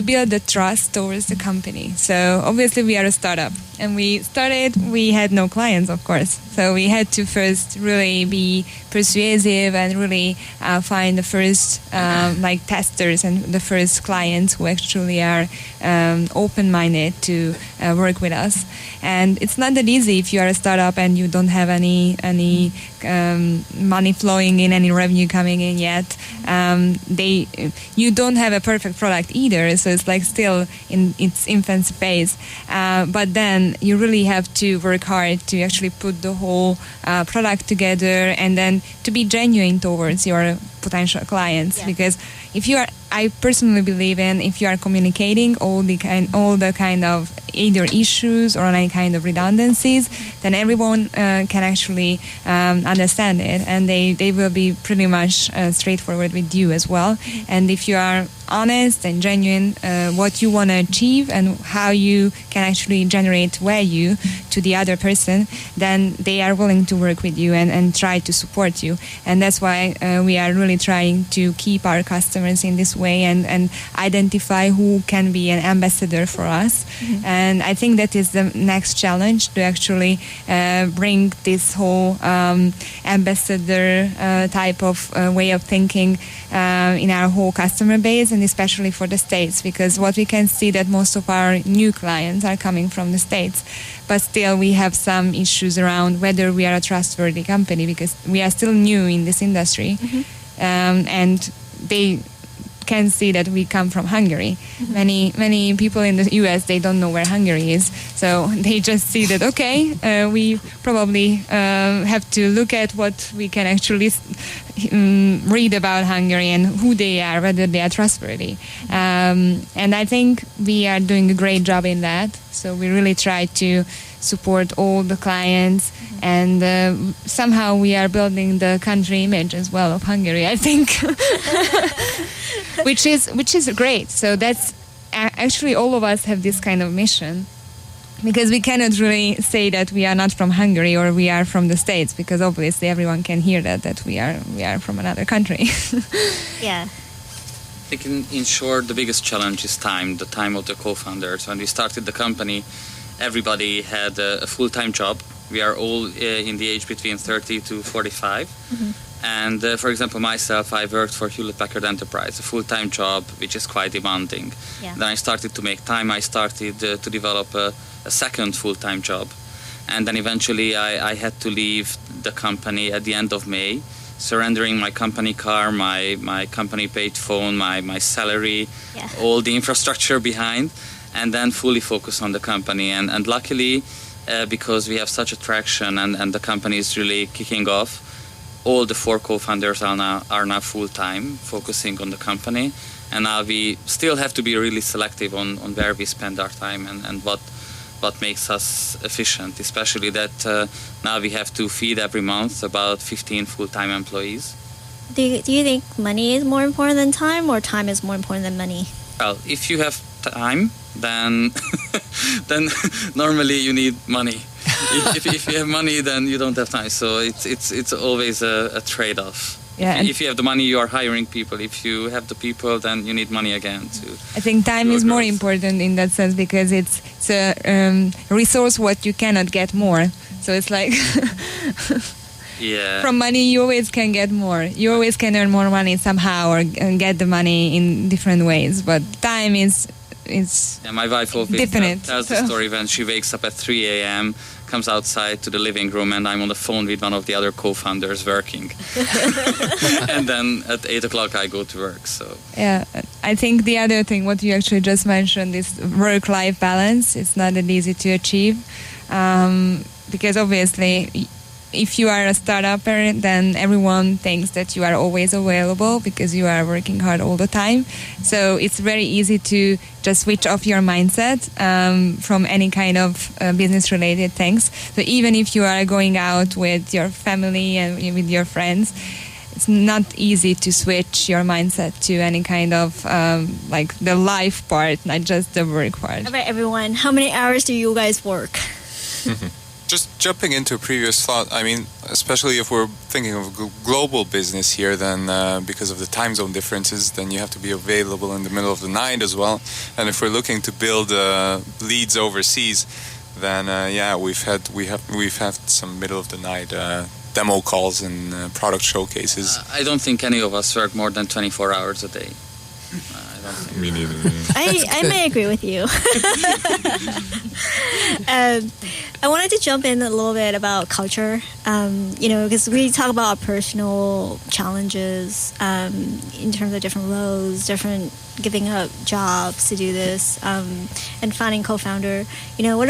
build the trust towards the company. So obviously we are a startup, and we had no clients, of course. So we had to first really be persuasive and really find the first testers and the first clients who actually are open-minded to work with us. And it's not that easy if you are a startup and you don't have any money flowing in, any revenue coming in yet. You don't have a perfect product either, so it's like still in its infancy phase. But then you really have to work hard to actually put the whole product together, and then to be genuine towards your potential clients. Yeah. Because I personally believe if you are communicating all the kind of either issues or any kind of redundancies, then everyone can actually understand it, and they will be pretty much straightforward with you as well. And if you are honest and genuine what you want to achieve and how you can actually generate value to the other person, then they are willing to work with you and try to support you. And that's why we are really trying to keep our customers in this way and identify who can be an ambassador for us. And I think that is the next challenge, to actually bring this whole ambassador type of way of thinking in our whole customer base, and especially for the States, because what we can see that most of our new clients are coming from the States, but still we have some issues around whether we are a trustworthy company, because we are still new in this industry. And they can see that we come from Hungary. Many people in the US, they don't know where Hungary is, so they just see that we probably have to look at what we can actually read about Hungary and who they are, whether they are trustworthy. And I think we are doing a great job in that. So we really try to support all the clients, and somehow we are building the country image as well of Hungary, I think. which is great. So that's actually, all of us have this kind of mission, because we cannot really say that we are not from Hungary or we are from the States, because obviously everyone can hear that we are from another country. Yeah. I think in short, the biggest challenge is time, the time of the co-founders. When we started the company, everybody had a full-time job. We are all in the age between 30 to 45. And for example, myself, I worked for Hewlett-Packard Enterprise, a full-time job, which is quite demanding. Yeah. Then I started to make time. I started to develop a second full-time job. And then eventually I had to leave the company at the end of May, surrendering my company car, my company paid phone, my salary, all the infrastructure behind, and then fully focus on the company. And luckily, because we have such attraction and the company is really kicking off, all the 4 co-founders are now full-time, focusing on the company. And now we still have to be really selective on where we spend our time and what makes us efficient, especially that now we have to feed every month about 15 full-time employees. Do you think money is more important than time, or time is more important than money? Well, if you have time, then normally you need money. if you have money, then you don't have time. So it's always a trade-off. Yeah, if you have the money, you are hiring people. If you have the people, then you need money again. I think time is more important in that sense, because it's a resource what you cannot get more. So it's like from money you always can get more. You always can earn more money somehow or get the money in different ways. But time is my wife always tells the story when she wakes up at 3 a.m., comes outside to the living room, and I'm on the phone with one of the other co-founders working. And then at 8 o'clock I go to work. So yeah, I think the other thing what you actually just mentioned is work-life balance. It's not that easy to achieve, because obviously if you are a startupper, then everyone thinks that you are always available because you are working hard all the time. So it's very easy to just switch off your mindset from any kind of business-related things. So even if you are going out with your family and with your friends, it's not easy to switch your mindset to any kind of like the life part, not just the work part. All right, everyone, how many hours do you guys work? Just jumping into a previous thought, I mean, especially if we're thinking of global business here, then because of the time zone differences, then you have to be available in the middle of the night as well. And if we're looking to build leads overseas, then we've had some middle of the night demo calls and product showcases. I don't think any of us work more than 24 hours a day. I Me neither. I may agree with you. I wanted to jump in a little bit about culture, because we talk about our personal challenges in terms of different roles, different giving up jobs to do this, and finding co-founder. How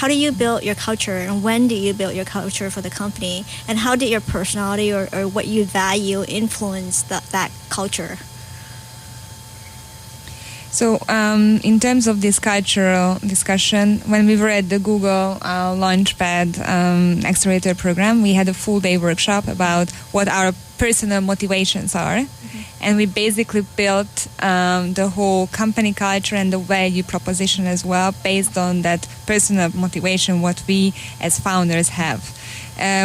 do you build your culture, and when do you build your culture for the company, and how did your personality or what you value influence that culture? So in terms of this cultural discussion, when we were at the Google Launchpad Accelerator program, we had a full-day workshop about what our personal motivations are. Mm-hmm. And we basically built the whole company culture and the value proposition as well based on that personal motivation, what we as founders have.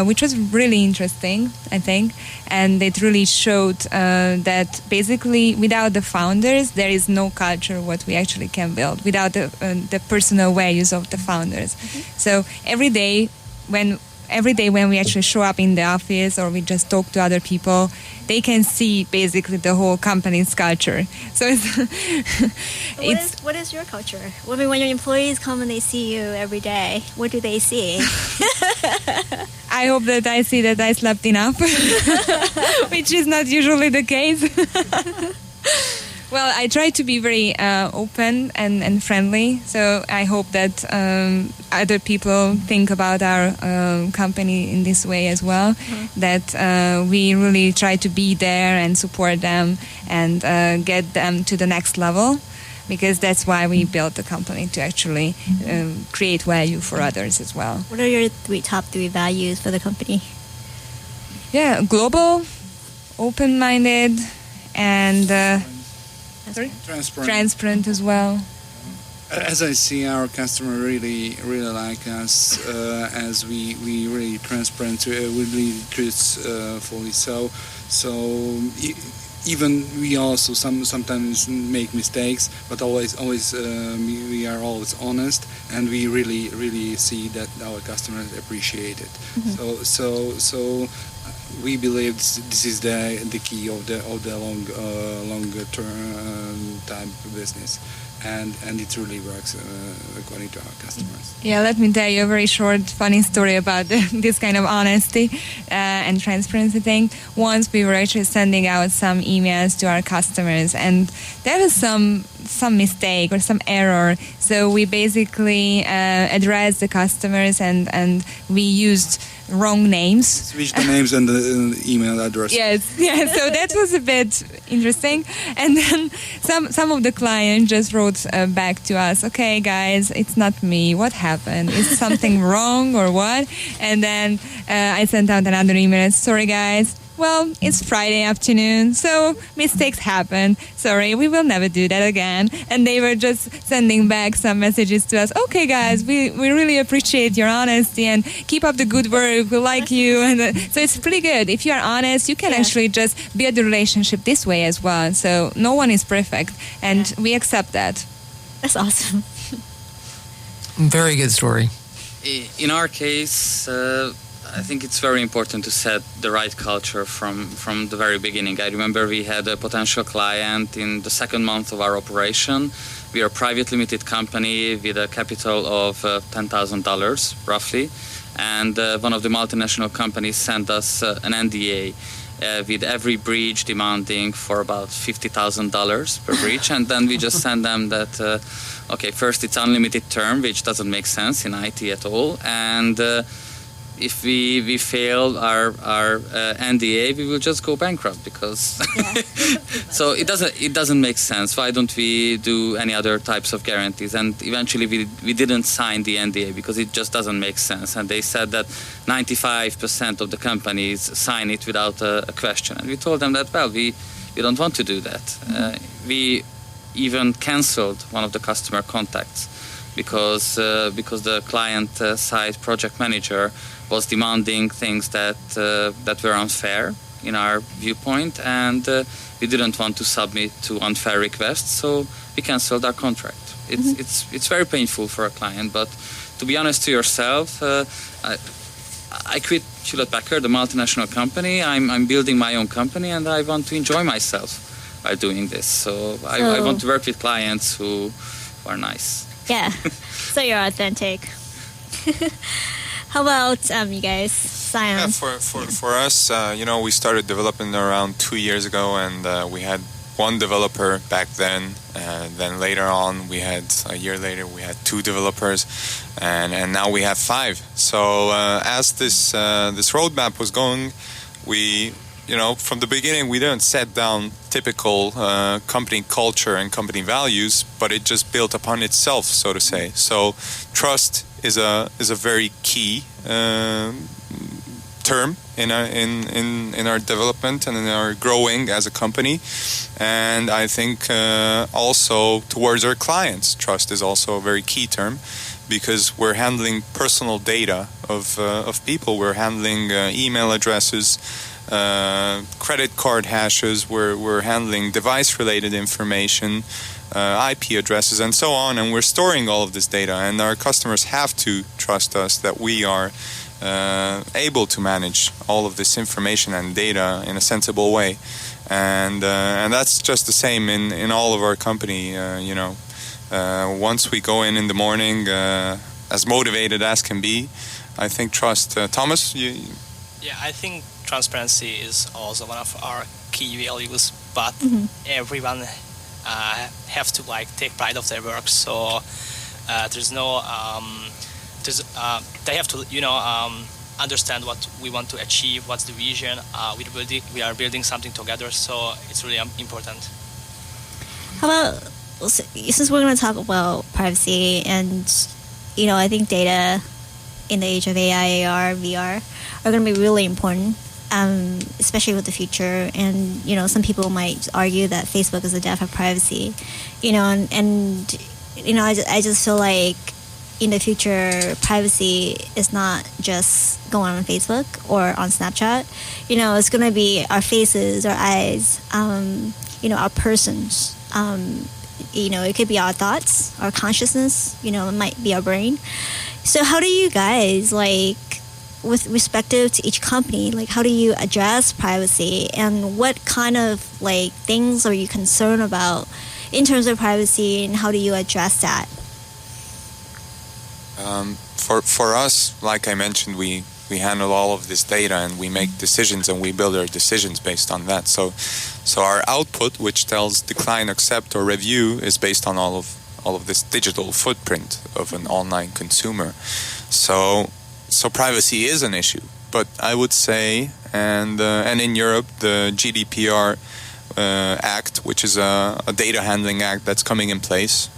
Which was really interesting, I think, and it really showed that basically without the founders there is no culture what we actually can build without the personal values of the founders. Mm-hmm. So every day when we actually show up in the office or we just talk to other people, they can see basically the whole company's culture. So what is your culture? I mean, when your employees come and they see you every day, what do they see? I hope that I see that I slept enough, which is not usually the case. Well, I try to be very open and friendly, so I hope that other people think about our company in this way as well, mm-hmm. that we really try to be there and support them and get them to the next level, because that's why we built the company, to actually create value for others as well. What are your top three values for the company? Yeah, global, open-minded, and... Transparent as well. As I see, our customer really like us, as we really transparent, we really truthfully. So even we also sometimes make mistakes, but always we are always honest, and we really see that our customers appreciate it. Mm-hmm. So we believe this is the key of the longer term type business, and it really works according to our customers. Yeah, let me tell you a very short, funny story about this kind of honesty and transparency thing. Once we were actually sending out some emails to our customers, and there was some mistake or some error. So we basically addressed the customers and we used wrong names. Switch the names and the email address. Yes. So that was a bit interesting. And then some of the clients just wrote back to us, okay, guys, it's not me. What happened? Is something wrong or what? And then I sent out another email. Sorry, guys. Well, it's Friday afternoon, so mistakes happen. Sorry, we will never do that again. And they were just sending back some messages to us. Okay, guys, we really appreciate your honesty and keep up the good work. We like you. And so it's pretty good. If you are honest, you can actually just build a relationship this way as well. So no one is perfect, and we accept that. That's awesome. Very good story. In our case, I think it's very important to set the right culture from the very beginning. I remember we had a potential client in the second month of our operation. We are a private limited company with a capital of $10,000 roughly, and one of the multinational companies sent us an NDA with every breach demanding for about $50,000 per breach, and then we just send them that okay, first it's unlimited term, which doesn't make sense in IT at all, and if we fail our NDA, we will just go bankrupt because so it doesn't make sense. Why don't we do any other types of guarantees? And eventually we didn't sign the NDA because it just doesn't make sense. And they said that 95% of the companies sign it without a question. And we told them that, well, we don't want to do that. We even canceled one of the customer contacts because the client side project manager was demanding things that were unfair in our viewpoint, and we didn't want to submit to unfair requests, so we canceled our contract. It's very painful for a client, but to be honest to yourself, I quit Hewlett Packard, the multinational company. I'm building my own company, and I want to enjoy myself. while doing this. So I want to work with clients who are nice. Yeah, so you're authentic. How about you guys, Sion? Yeah, for us, we started developing around 2 years ago, and we had one developer back then. Then later on, a year later, we had 2 developers, and now we have 5. So as this roadmap was going, we, from the beginning, we didn't set down typical company culture and company values, but it just built upon itself, so to say. So trust is a very key term in our development and in our growing as a company, and I think also towards our clients, trust is also a very key term, because we're handling personal data of people. We're handling email addresses, credit card hashes. We're handling device-related information, IP addresses, and so on, and we're storing all of this data, and our customers have to trust us that we are able to manage all of this information and data in a sensible way, and that's just the same in all of our company. Once we go in the morning, as motivated as can be, I think trust. Thomas, you? Yeah, I think transparency is also one of our key values, but everyone have to take pride of their work. So there's no they have to understand what we want to achieve, what's the vision. We are building something together, so it's really important. How about, since we're going to talk about privacy, and I think data in the age of AI, AR, VR are going to be really important, especially with the future. And some people might argue that Facebook is the death of privacy, I just feel like in the future, privacy is not just going on Facebook or on Snapchat. It's going to be our faces, our eyes, our persons. It could be our thoughts, our consciousness, it might be our brain. So how do you guys, with respective to each company, how do you address privacy, and what kind of things are you concerned about in terms of privacy, and how do you address that? For us, like I mentioned, we handle all of this data, and we make decisions, and we build our decisions based on that. So our output, which tells decline, accept, or review, is based on all of this digital footprint of an online consumer. So privacy is an issue, but I would say, and in Europe, the GDPR Act, which is a data handling act that's coming in place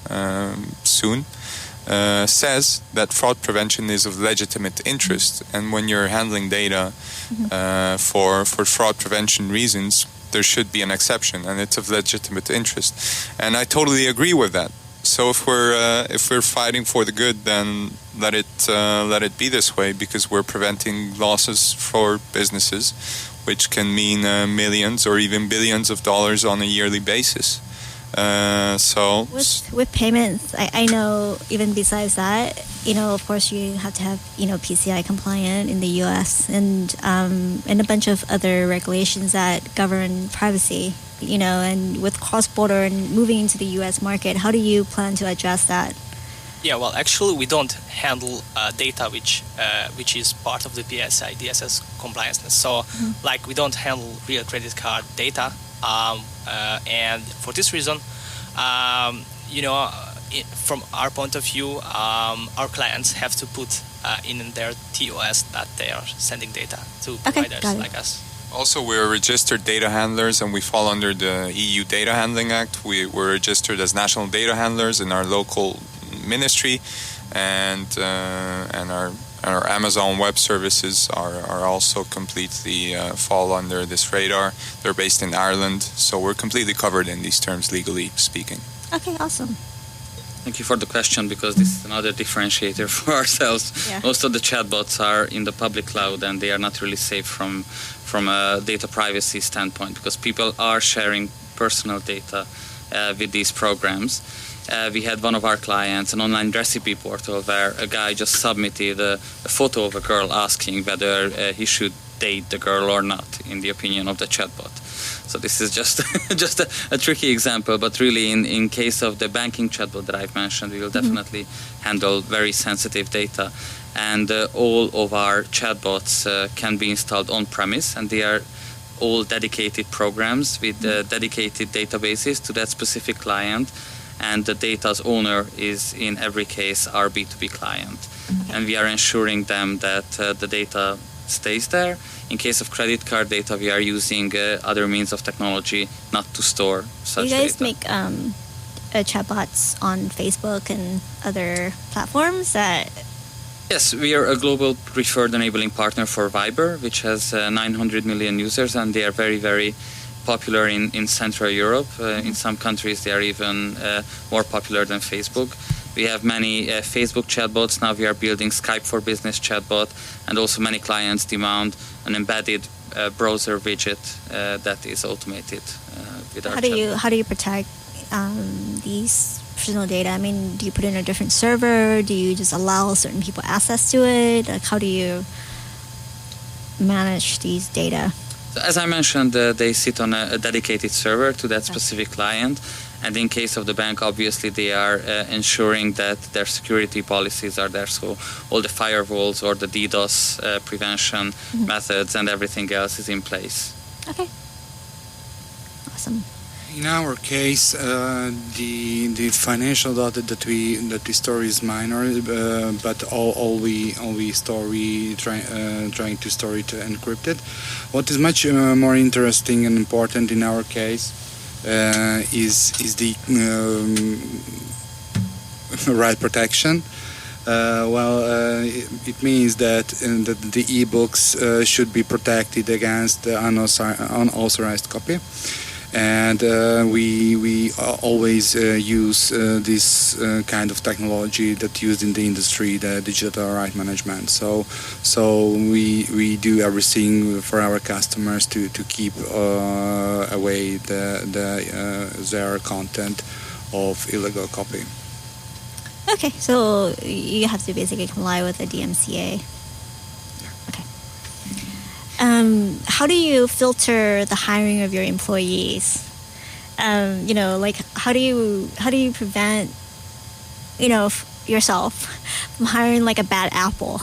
soon, says that fraud prevention is of legitimate interest, and when you're handling data for fraud prevention reasons, there should be an exception, and it's of legitimate interest. And I totally agree with that. So if we're fighting for the good, then let it be this way, because we're preventing losses for businesses, which can mean millions or even billions of dollars on a yearly basis. With payments, I know even besides that, of course you have to have PCI compliant in the U.S. and a bunch of other regulations that govern privacy. And with cross-border and moving into the U.S. market, how do you plan to address that? Yeah, well, actually, we don't handle data which is part of the PSI DSS compliance. So, we don't handle real credit card data. And for this reason, from our point of view, our clients have to put in their TOS that they are sending data to providers like us. Also, we're registered data handlers, and we fall under the EU Data Handling Act. We're registered as national data handlers in our local ministry, and our Amazon Web Services are also completely fall under this radar. They're based in Ireland, so we're completely covered in these terms, legally speaking. Okay, awesome. Thank you for the question, because this is another differentiator for ourselves. Yeah. Most of the chatbots are in the public cloud, and they are not really safe from a data privacy standpoint, because people are sharing personal data with these programs. We had one of our clients, an online recipe portal, where a guy just submitted a photo of a girl asking whether he should date the girl or not, in the opinion of the chatbot. So this is just just a tricky example, but really in case of the banking chatbot that I've mentioned, we will definitely handle very sensitive data. And all of our chatbots can be installed on-premise, and they are all dedicated programs with dedicated databases to that specific client, and the data's owner is in every case our B2B client. And we are ensuring them that the data stays there. In case of credit card data, we are using other means of technology not to store such data. You guys make chatbots on Facebook and other platforms that... Yes, we are a global preferred enabling partner for Viber, which has 900 million users, and they are very, very popular in Central Europe. In some countries, they are even more popular than Facebook. We have many Facebook chatbots. Now we are building Skype for Business chatbot, and also many clients demand an embedded browser widget that is automated with our chatbot. How do you protect these personal data? I mean, do you put in a different server? Do you just allow certain people access to it? Like, how do you manage these data? As I mentioned, they sit on a dedicated server to that specific client. And in case of the bank, obviously, they are ensuring that their security policies are there. So all the firewalls or the DDoS prevention methods and everything else is in place. Okay. Awesome. In our case, the financial data that we store is minor, but all we store, trying to store it encrypted. What is much more interesting and important in our case is the right protection. It means that the e-books should be protected against the unauthorized copy. And we always use this kind of technology that's used in the industry, the digital right management. So we do everything for our customers to keep away their content of illegal copy. Okay, so you have to basically comply with the DMCA. Okay. How do you filter the hiring of your employees? Like how do you prevent, yourself from hiring like a bad apple?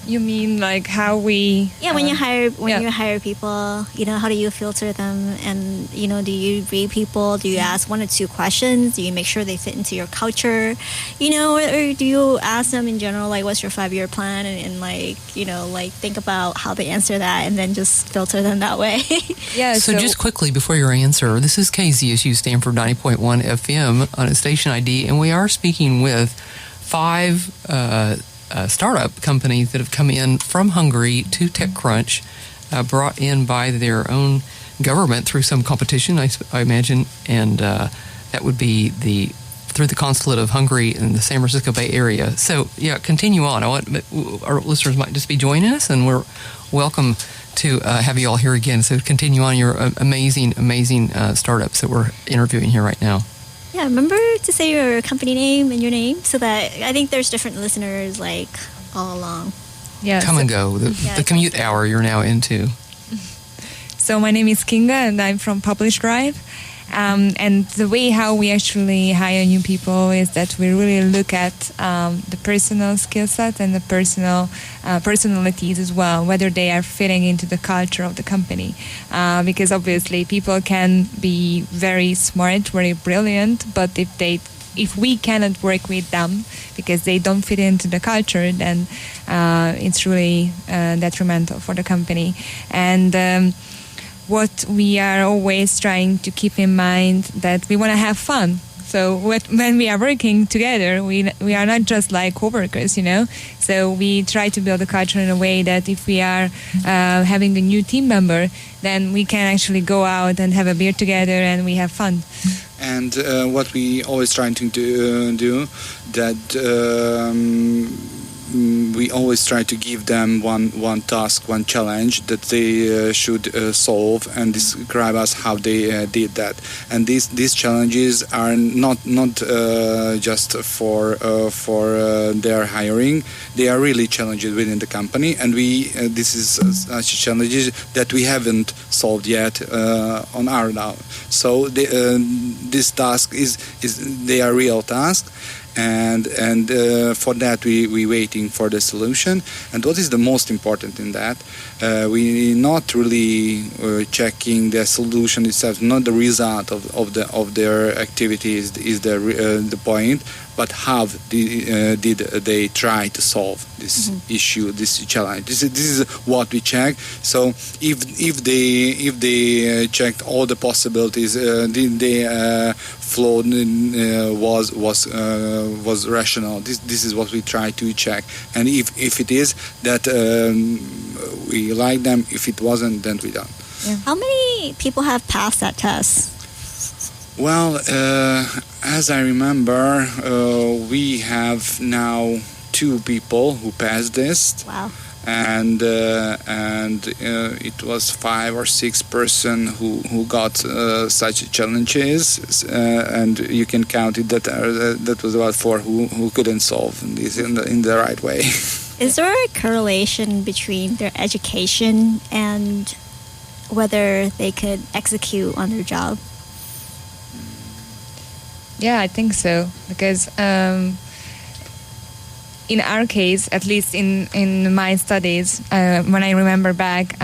You mean like how we? Yeah, when you hire people, how do you filter them? And do you read people? Do you ask 1 or 2 questions? Do you make sure they fit into your culture? Or do you ask them in general, like, what's your 5-year plan? And think about how they answer that, and then just filter them that way. Yeah. So just quickly before your answer, this is KZSU Stanford 90.1 FM on a station ID, and we are speaking with 5 startup companies that have come in from Hungary to TechCrunch, brought in by their own government through some competition, I imagine, and that would be through the consulate of Hungary in the San Francisco Bay Area. So, yeah, continue on. Our listeners might just be joining us, and we're welcome to have you all here again. So continue on your amazing startups that we're interviewing here right now. Yeah, remember to say your company name and your name, so that I think there's different listeners like all along. Yeah. Come and go. The commute hour you're now into. So my name is Kinga, and I'm from Publish Drive. And the way how we actually hire new people is that we really look at the personal skill set and the personalities as well, whether they are fitting into the culture of the company. Because obviously people can be very smart, very brilliant, but if we cannot work with them because they don't fit into the culture, then it's really detrimental for the company. And what we are always trying to keep in mind, that we want to have fun. So when we are working together, we are not just like coworkers, So we try to build a culture in a way that if we are having a new team member, then we can actually go out and have a beer together and we have fun. And what we always try to do that we always try to give them one task, one challenge that they should solve, and describe us how they did that. And these challenges are not just for their hiring. They are really challenges within the company, and this is such challenges that we haven't solved yet on our now. So this task is they are real tasks. And for that we waiting for the solution. And what is the most important in that? We not really checking the solution itself, not the result of their activities is the point, but how did they try to solve this issue, this challenge. This is what we check. So if they checked all the possibilities, they flow was rational. This is what we try to check. And if it is that we like them, if it wasn't, then we don't. Yeah. How many people have passed that test? Well, as I remember, we have now 2 people who passed this. Wow. And it was 5 or 6 person who got such challenges, and you can count it that was about 4 who couldn't solve this in the right way. Is there a correlation between their education and whether they could execute on their job? Yeah, I think so, because in our case, at least in my studies, when I remember back,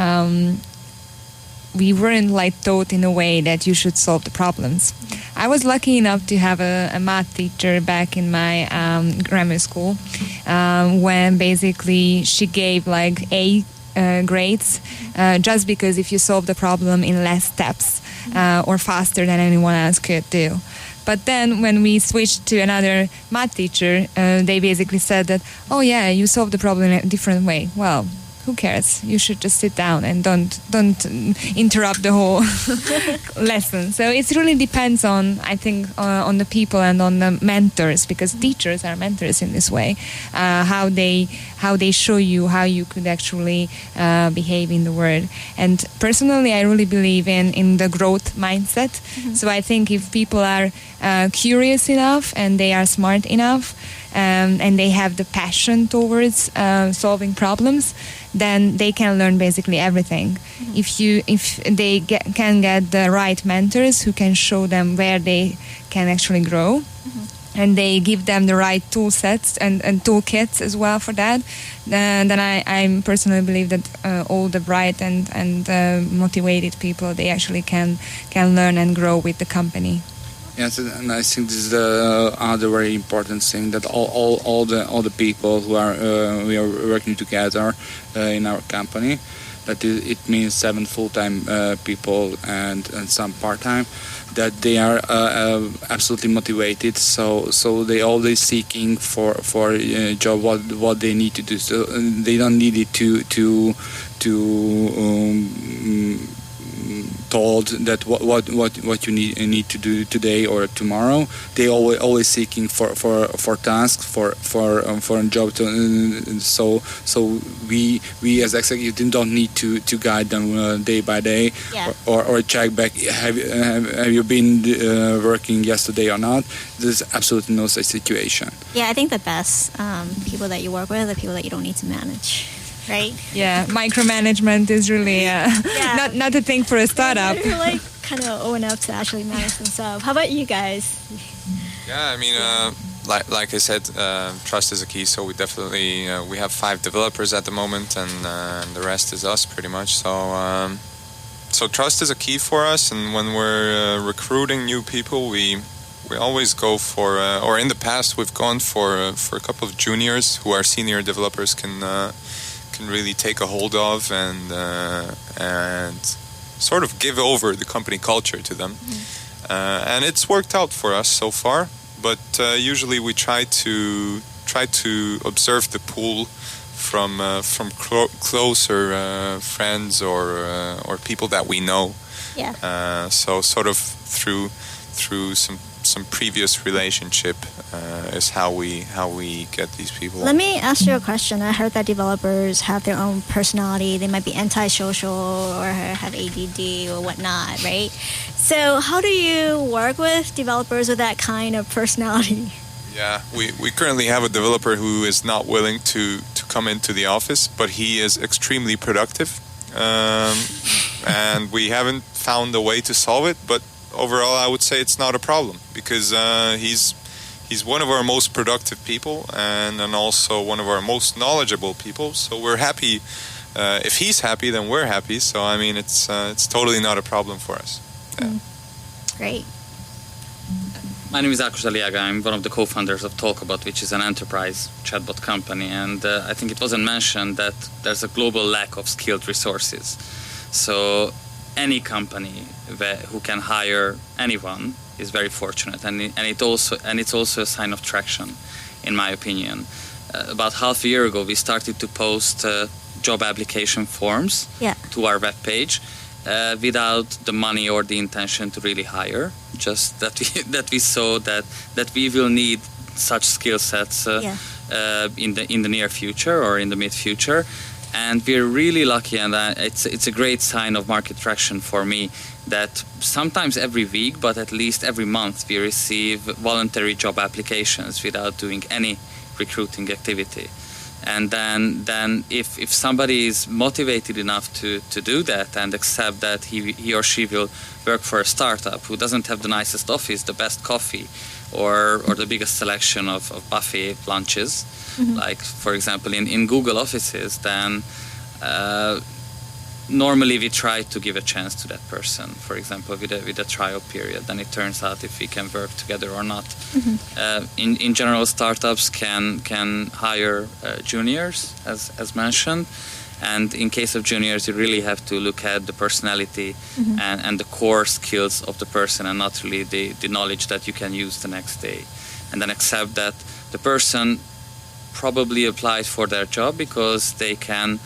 we weren't taught in a way that you should solve the problems. I was lucky enough to have a math teacher back in my grammar school, when basically she gave A grades just because if you solve the problem in less steps or faster than anyone else could do. But then when we switched to another math teacher, they basically said that, oh yeah, you solved the problem in a different way. Well, who cares? You should just sit down and don't interrupt the whole lesson. So it really depends on, I think, on the people and on the mentors, because teachers are mentors in this way, how they show you how you could actually behave in the world. And personally, I really believe in the growth mindset. Mm-hmm. So I think if people are curious enough and they are smart enough, and they have the passion towards solving problems, then they can learn basically everything. Mm-hmm. If they can get the right mentors who can show them where they can actually grow, mm-hmm. and they give them the right tool sets and toolkits as well for that, then I personally believe that all the bright and motivated people, they actually can learn and grow with the company. Yes, and I think this is the other very important thing, that all the people who are we are working together in our company, that it means 7 full-time people and some part-time, that they are absolutely motivated. So they always seeking for a job what they need to do. So they don't need it to told that what you need to do today or tomorrow. They always seeking for tasks for a job. So we as executives don't need to guide them day by day, yeah. or check back. Have you been working yesterday or not? There's absolutely no such situation. Yeah, I think the best people that you work with are the people that you don't need to manage. Right? Yeah, micromanagement is really not a thing for a startup. They're kind of old enough to actually manage themselves. How about you guys? Yeah, I mean, like I said, trust is a key. So we definitely we have 5 developers at the moment, and the rest is us pretty much. So trust is a key for us. And when we're recruiting new people, we always go for, or in the past we've gone for a couple of juniors who our senior developers can really take a hold of and sort of give over the company culture to them. Mm-hmm. And it's worked out for us so far, but usually we try to observe the pool from closer friends or people that we know. Yeah. So sort of through some some previous relationship is how we get these people. Let me ask you a question. I heard that developers have their own personality. They might be antisocial or have ADD or whatnot, right? So how do you work with developers with that kind of personality? Yeah, we currently have a developer who is not willing to come into the office, but he is extremely productive. And we haven't found a way to solve it, but overall I would say it's not a problem, because he's one of our most productive people and also one of our most knowledgeable people, so we're happy. If he's happy, then we're happy, so I mean it's totally not a problem for us. Yeah. Great. My name is Ákos Aliaga. I'm one of the co-founders of Talkabout, which is an enterprise chatbot company, and I think it wasn't mentioned that there's a global lack of skilled resources. So any company who can hire anyone is very fortunate, and it's also a sign of traction, in my opinion. About half a year ago, we started to post job application forms to our webpage without the money or the intention to really hire. Just that we saw that we will need such skill sets in the near future or in the mid future. And we're really lucky, and it's a great sign of market traction for me that sometimes every week, but at least every month, we receive voluntary job applications without doing any recruiting activity. And then if somebody is motivated enough to do that and accept that he or she will work for a startup who doesn't have the nicest office, the best coffee, or the biggest selection of buffet lunches, like for example in Google offices, then normally we try to give a chance to that person, for example with a trial period. Then it turns out if we can work together or not. In general, startups can hire juniors, as mentioned, and in case of juniors you really have to look at the personality and the core skills of the person, and not really the knowledge that you can use the next day, and then accept that the person probably applied for their job because they can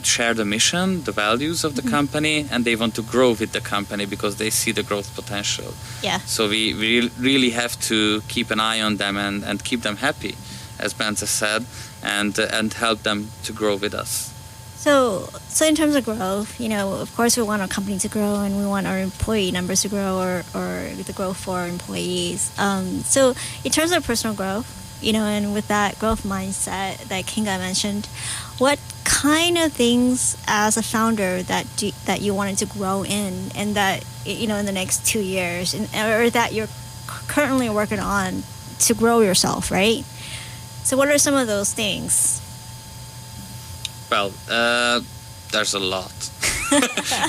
share the mission, the values of the company, and they want to grow with the company because they see the growth potential. Yeah. So we really have to keep an eye on them and keep them happy, as Bence said, and help them to grow with us. So in terms of growth, of course we want our company to grow and we want our employee numbers to grow or the growth for our employees. So in terms of personal growth, and with that growth mindset that Kinga mentioned, what kind of things as a founder that you wanted to grow in, and that in the next 2 years, or that you're currently working on to grow yourself, right? So what are some of those things? Well, there's a lot.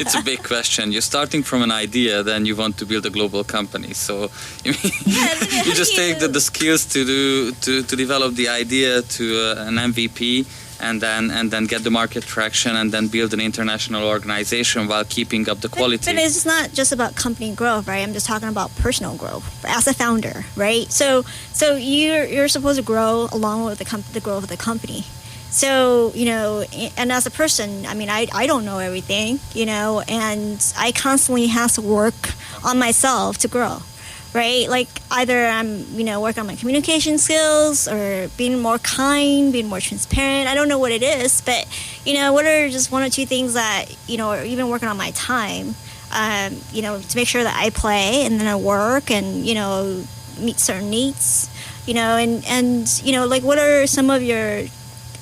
It's a big question. You're starting from an idea, then you want to build a global company. So you just take the skills to develop the idea to an MVP, and then get the market traction, and then build an international organization while keeping up the quality. But it's not just about company growth, right? I'm just talking about personal growth as a founder, right? So you're supposed to grow along with the growth of the company. So, and as a person, I mean, I don't know everything, and I constantly have to work on myself to grow, right? Like either I'm, working on my communication skills or being more kind, being more transparent. I don't know what it is, but, what are just one or two things that, or even working on my time, to make sure that I play and then I work and, meet certain needs, and like what are some of your,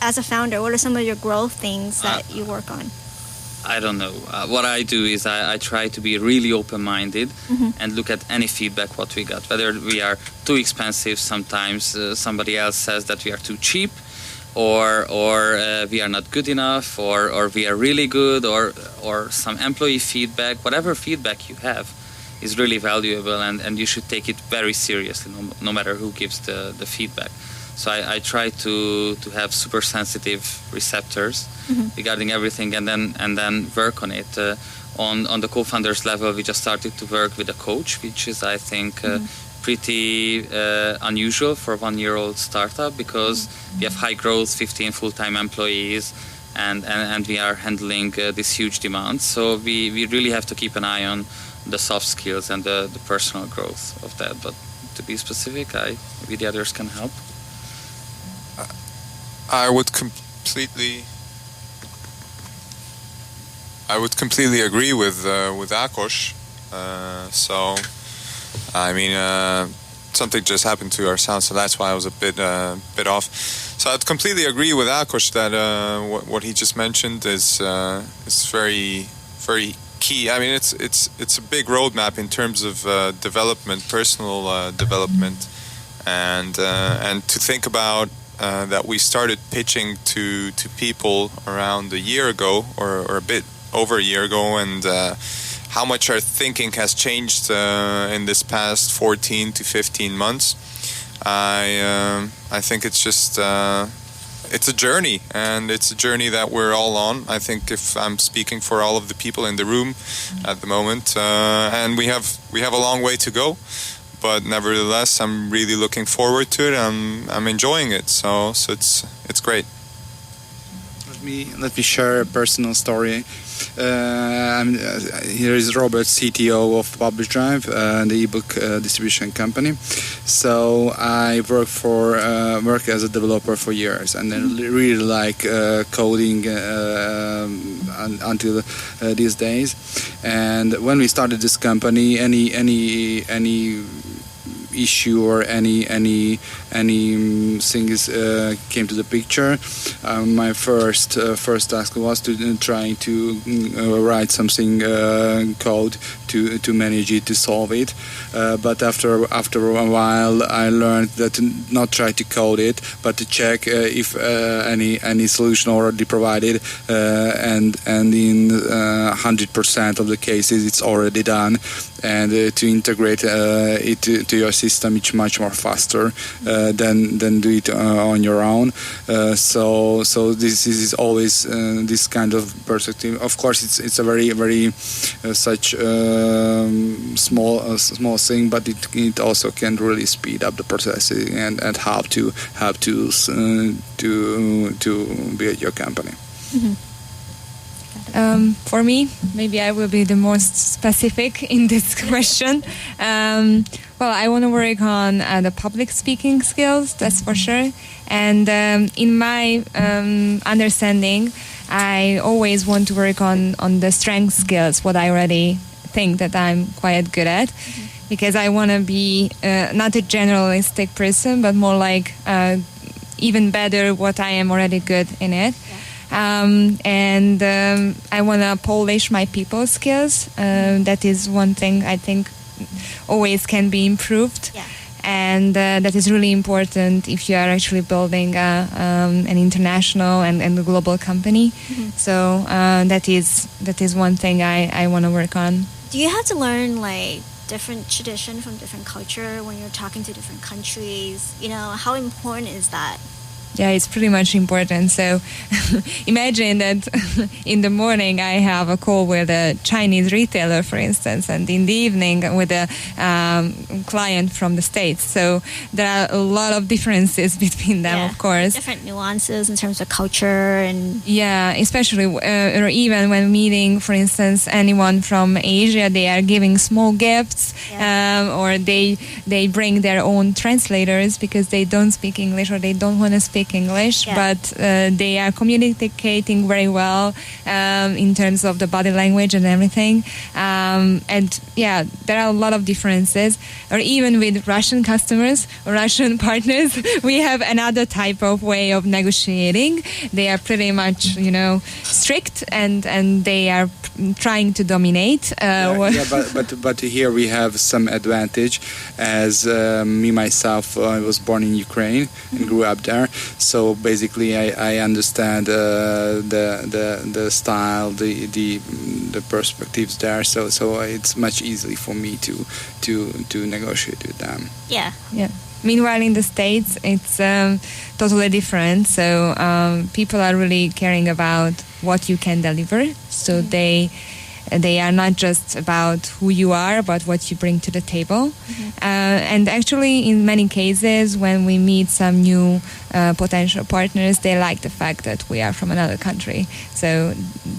as a founder, what are some of your growth things that you work on? I don't know. What I do is I try to be really open-minded and look at any feedback what we got. Whether we are too expensive, sometimes somebody else says that we are too cheap, or we are not good enough, or we are really good, or some employee feedback. Whatever feedback you have is really valuable, and you should take it very seriously, no matter who gives the feedback. So I try to have super sensitive receptors regarding everything, and then work on it. On the co-founders level, we just started to work with a coach, which is, I think, pretty unusual for a 1-year-old startup, because we have high growth, 15 full-time employees, and we are handling this huge demand. So we really have to keep an eye the soft skills and the personal growth of that. But to be specific, maybe the others can help. I would completely agree with Ákos. So, I mean, something just happened to our sound, so that's why I was a bit off. So I'd completely agree with Ákos that what he just mentioned is very, very key. I mean, it's a big roadmap in terms of development, personal development, and to think about that we started pitching to people around a year ago or a bit over a year ago, and how much our thinking has changed in this past 14 to 15 months. I think it's just it's a journey, and it's a journey that we're all on. I think if I'm speaking for all of the people in the room at the moment, and we have a long way to go, but nevertheless, I'm really looking forward to it. I'm enjoying it, so it's great. Let me share a personal story. Here is Robert, CTO of Publish Drive, the ebook distribution company. So I work as a developer for years, and I really like coding until these days. And when we started this company, any issue or any things came to the picture. My first task was to try to write something code to manage it, to solve it. But after a while, I learned that to not try to code it, but to check if any solution already provided, and in 100% of the cases it's already done, and to integrate it to your system, it's much more faster than do it on your own. So this is always this kind of perspective. Of course, it's a very such small thing, but it also can really speed up the processing and help to build your company. Mm-hmm. For me, maybe I will be the most specific in this question. Well, I want to work on the public speaking skills, that's for sure. And in my understanding, I always want to work on the strength skills, what I already think that I'm quite good at. Mm-hmm. Because I want to be not a generalistic person, but more like even better what I am already good in it. Yeah. And I want to polish my people skills. That is one thing I think always can be improved. Yeah. And that is really important if you are actually building an international and a global company. Mm-hmm. So that is one thing I want to work on. Do you have to learn like different tradition from different culture when you're talking to different countries? You know, how important is that? Yeah, it's pretty much important. So imagine that in the morning I have a call with a Chinese retailer, for instance, and in the evening with a client from the States. So there are a lot of differences between them, of course. Different nuances in terms of culture and... Yeah, especially or even when meeting, for instance, anyone from Asia, they are giving small gifts or they bring their own translators because they don't speak English or they don't want to speak English, but they are communicating very well in terms of the body language and everything. And yeah, there are a lot of differences. Or even with Russian customers or Russian partners, we have another type of way of negotiating. They are pretty much, strict and they are trying to dominate. But here we have some advantage. As me myself, I was born in Ukraine and grew up there. So basically, I understand the style, the perspectives there. So it's much easier for me to negotiate with them. Yeah. Meanwhile, in the States, it's totally different. So people are really caring about what you can deliver. So they They are not just about who you are, but what you bring to the table. And actually, in many cases, when we meet some new potential partners, they like the fact that we are from another country. So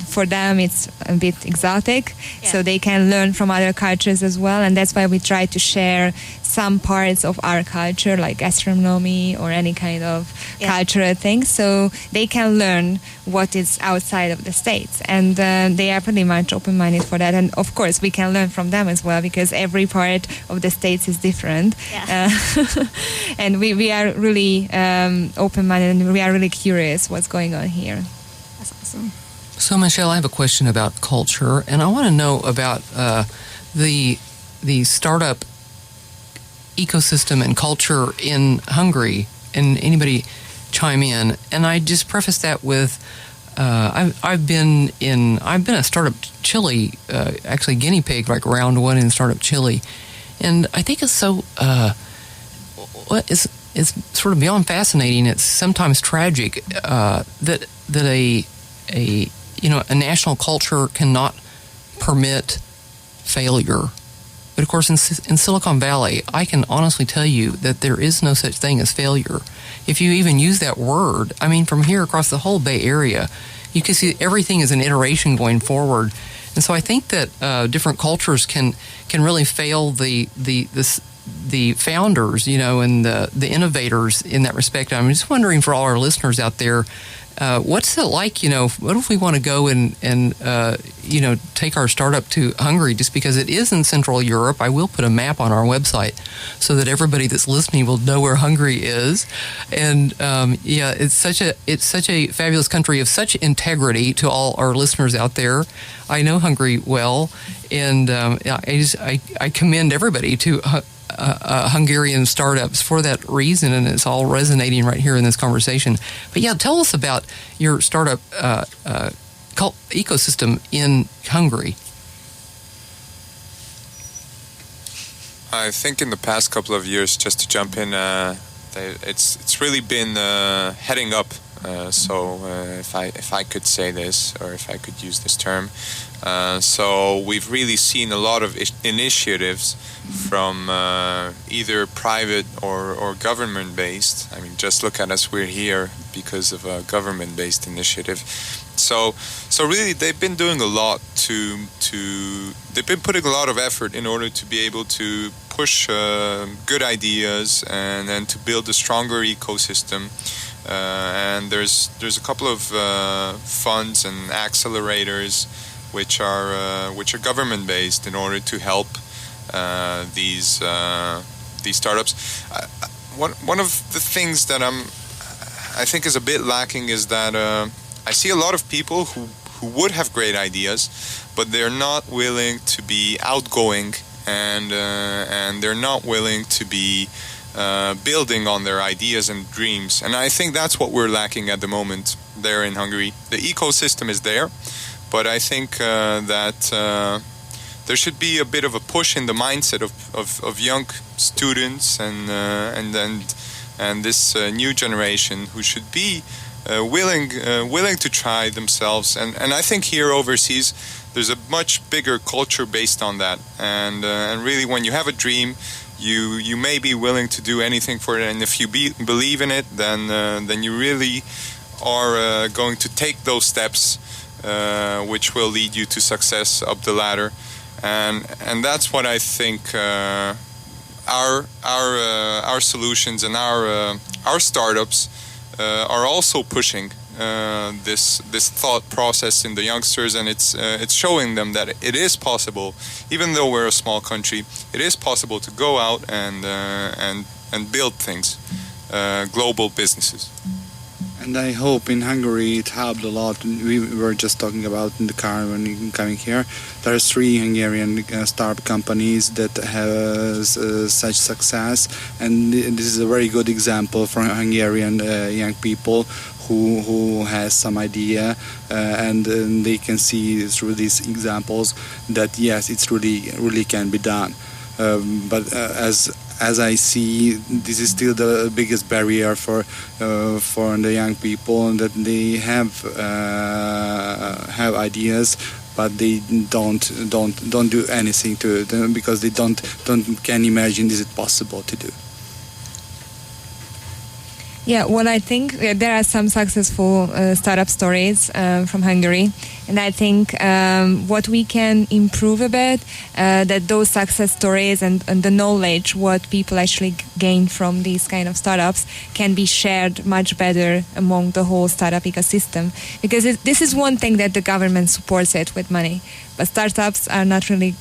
for them, it's a bit exotic. So they can learn from other cultures as well. And that's why we try to share some parts of our culture, like gastronomy or any kind of cultural things, so they can learn what is outside of the States. And they are pretty much open-minded for that. And of course, we can learn from them as well, because every part of the States is different. And we are really open-minded, and we are really curious what's going on here. That's awesome. So, Michelle, I have a question about culture, and I want to know about the startup ecosystem and culture in Hungary. And anybody chime in? And I just preface that with I've been a startup Chile, actually guinea pig, like round one in startup Chile, and I think it's so it's sort of beyond fascinating. It's sometimes tragic that a national culture cannot permit failure. But of course, in Silicon Valley, I can honestly tell you that there is no such thing as failure. If you even use that word, I mean, from here across the whole Bay Area, you can see everything is an iteration going forward. And so I think that different cultures can really fail the founders, and the innovators in that respect. I'm just wondering, for all our listeners out there, what's it like? What if we want to go and take our startup to Hungary, just because it is in Central Europe? I will put a map on our website so that everybody that's listening will know where Hungary is. And it's such a fabulous country of such integrity to all our listeners out there. I know Hungary well, and I commend everybody to Hungarian startups for that reason, and it's all resonating right here in this conversation. But tell us about your startup ecosystem in Hungary. I think in the past couple of years, just to jump in, it's really been heading up. If I could say this, or if I could use this term, so we've really seen a lot of initiatives from either private or government-based. I mean, just look at us, we're here because of a government-based initiative. So really, they've been doing a lot they've been putting a lot of effort in order to be able to push good ideas and to build a stronger ecosystem. And there's a couple of funds and accelerators which are government based in order to help these startups. One of the things that I think is a bit lacking is that I see a lot of people who would have great ideas, but they're not willing to be outgoing, and they're not willing to be building on their ideas and dreams. And I think that's what we're lacking at the moment there in Hungary. The ecosystem is there, but I think that there should be a bit of a push in the mindset of young students and this new generation who should be willing to try themselves. And I think here overseas there's a much bigger culture based on that. And really, when you have a dream, you may be willing to do anything for it, and if you believe in it, then you really are going to take those steps, which will lead you to success up the ladder, and that's what I think our solutions and our startups are also pushing. This thought process in the youngsters, and it's showing them that it is possible, even though we're a small country, it is possible to go out and build things, global businesses. And I hope in Hungary it helped a lot. We were just talking about in the car when coming here. There are 3 Hungarian startup companies that have such success, and this is a very good example for Hungarian young people who has some idea, and they can see through these examples that yes, it's really can be done. But as I see, this is still the biggest barrier for the young people, that they have ideas, but they don't do anything to it because they can imagine is it possible to do. Yeah, well, I think there are some successful startup stories from Hungary, and I think what we can improve a bit, that those success stories and the knowledge what people actually gain from these kind of startups can be shared much better among the whole startup ecosystem. Because this is one thing that the government supports it with money, but startups are not really,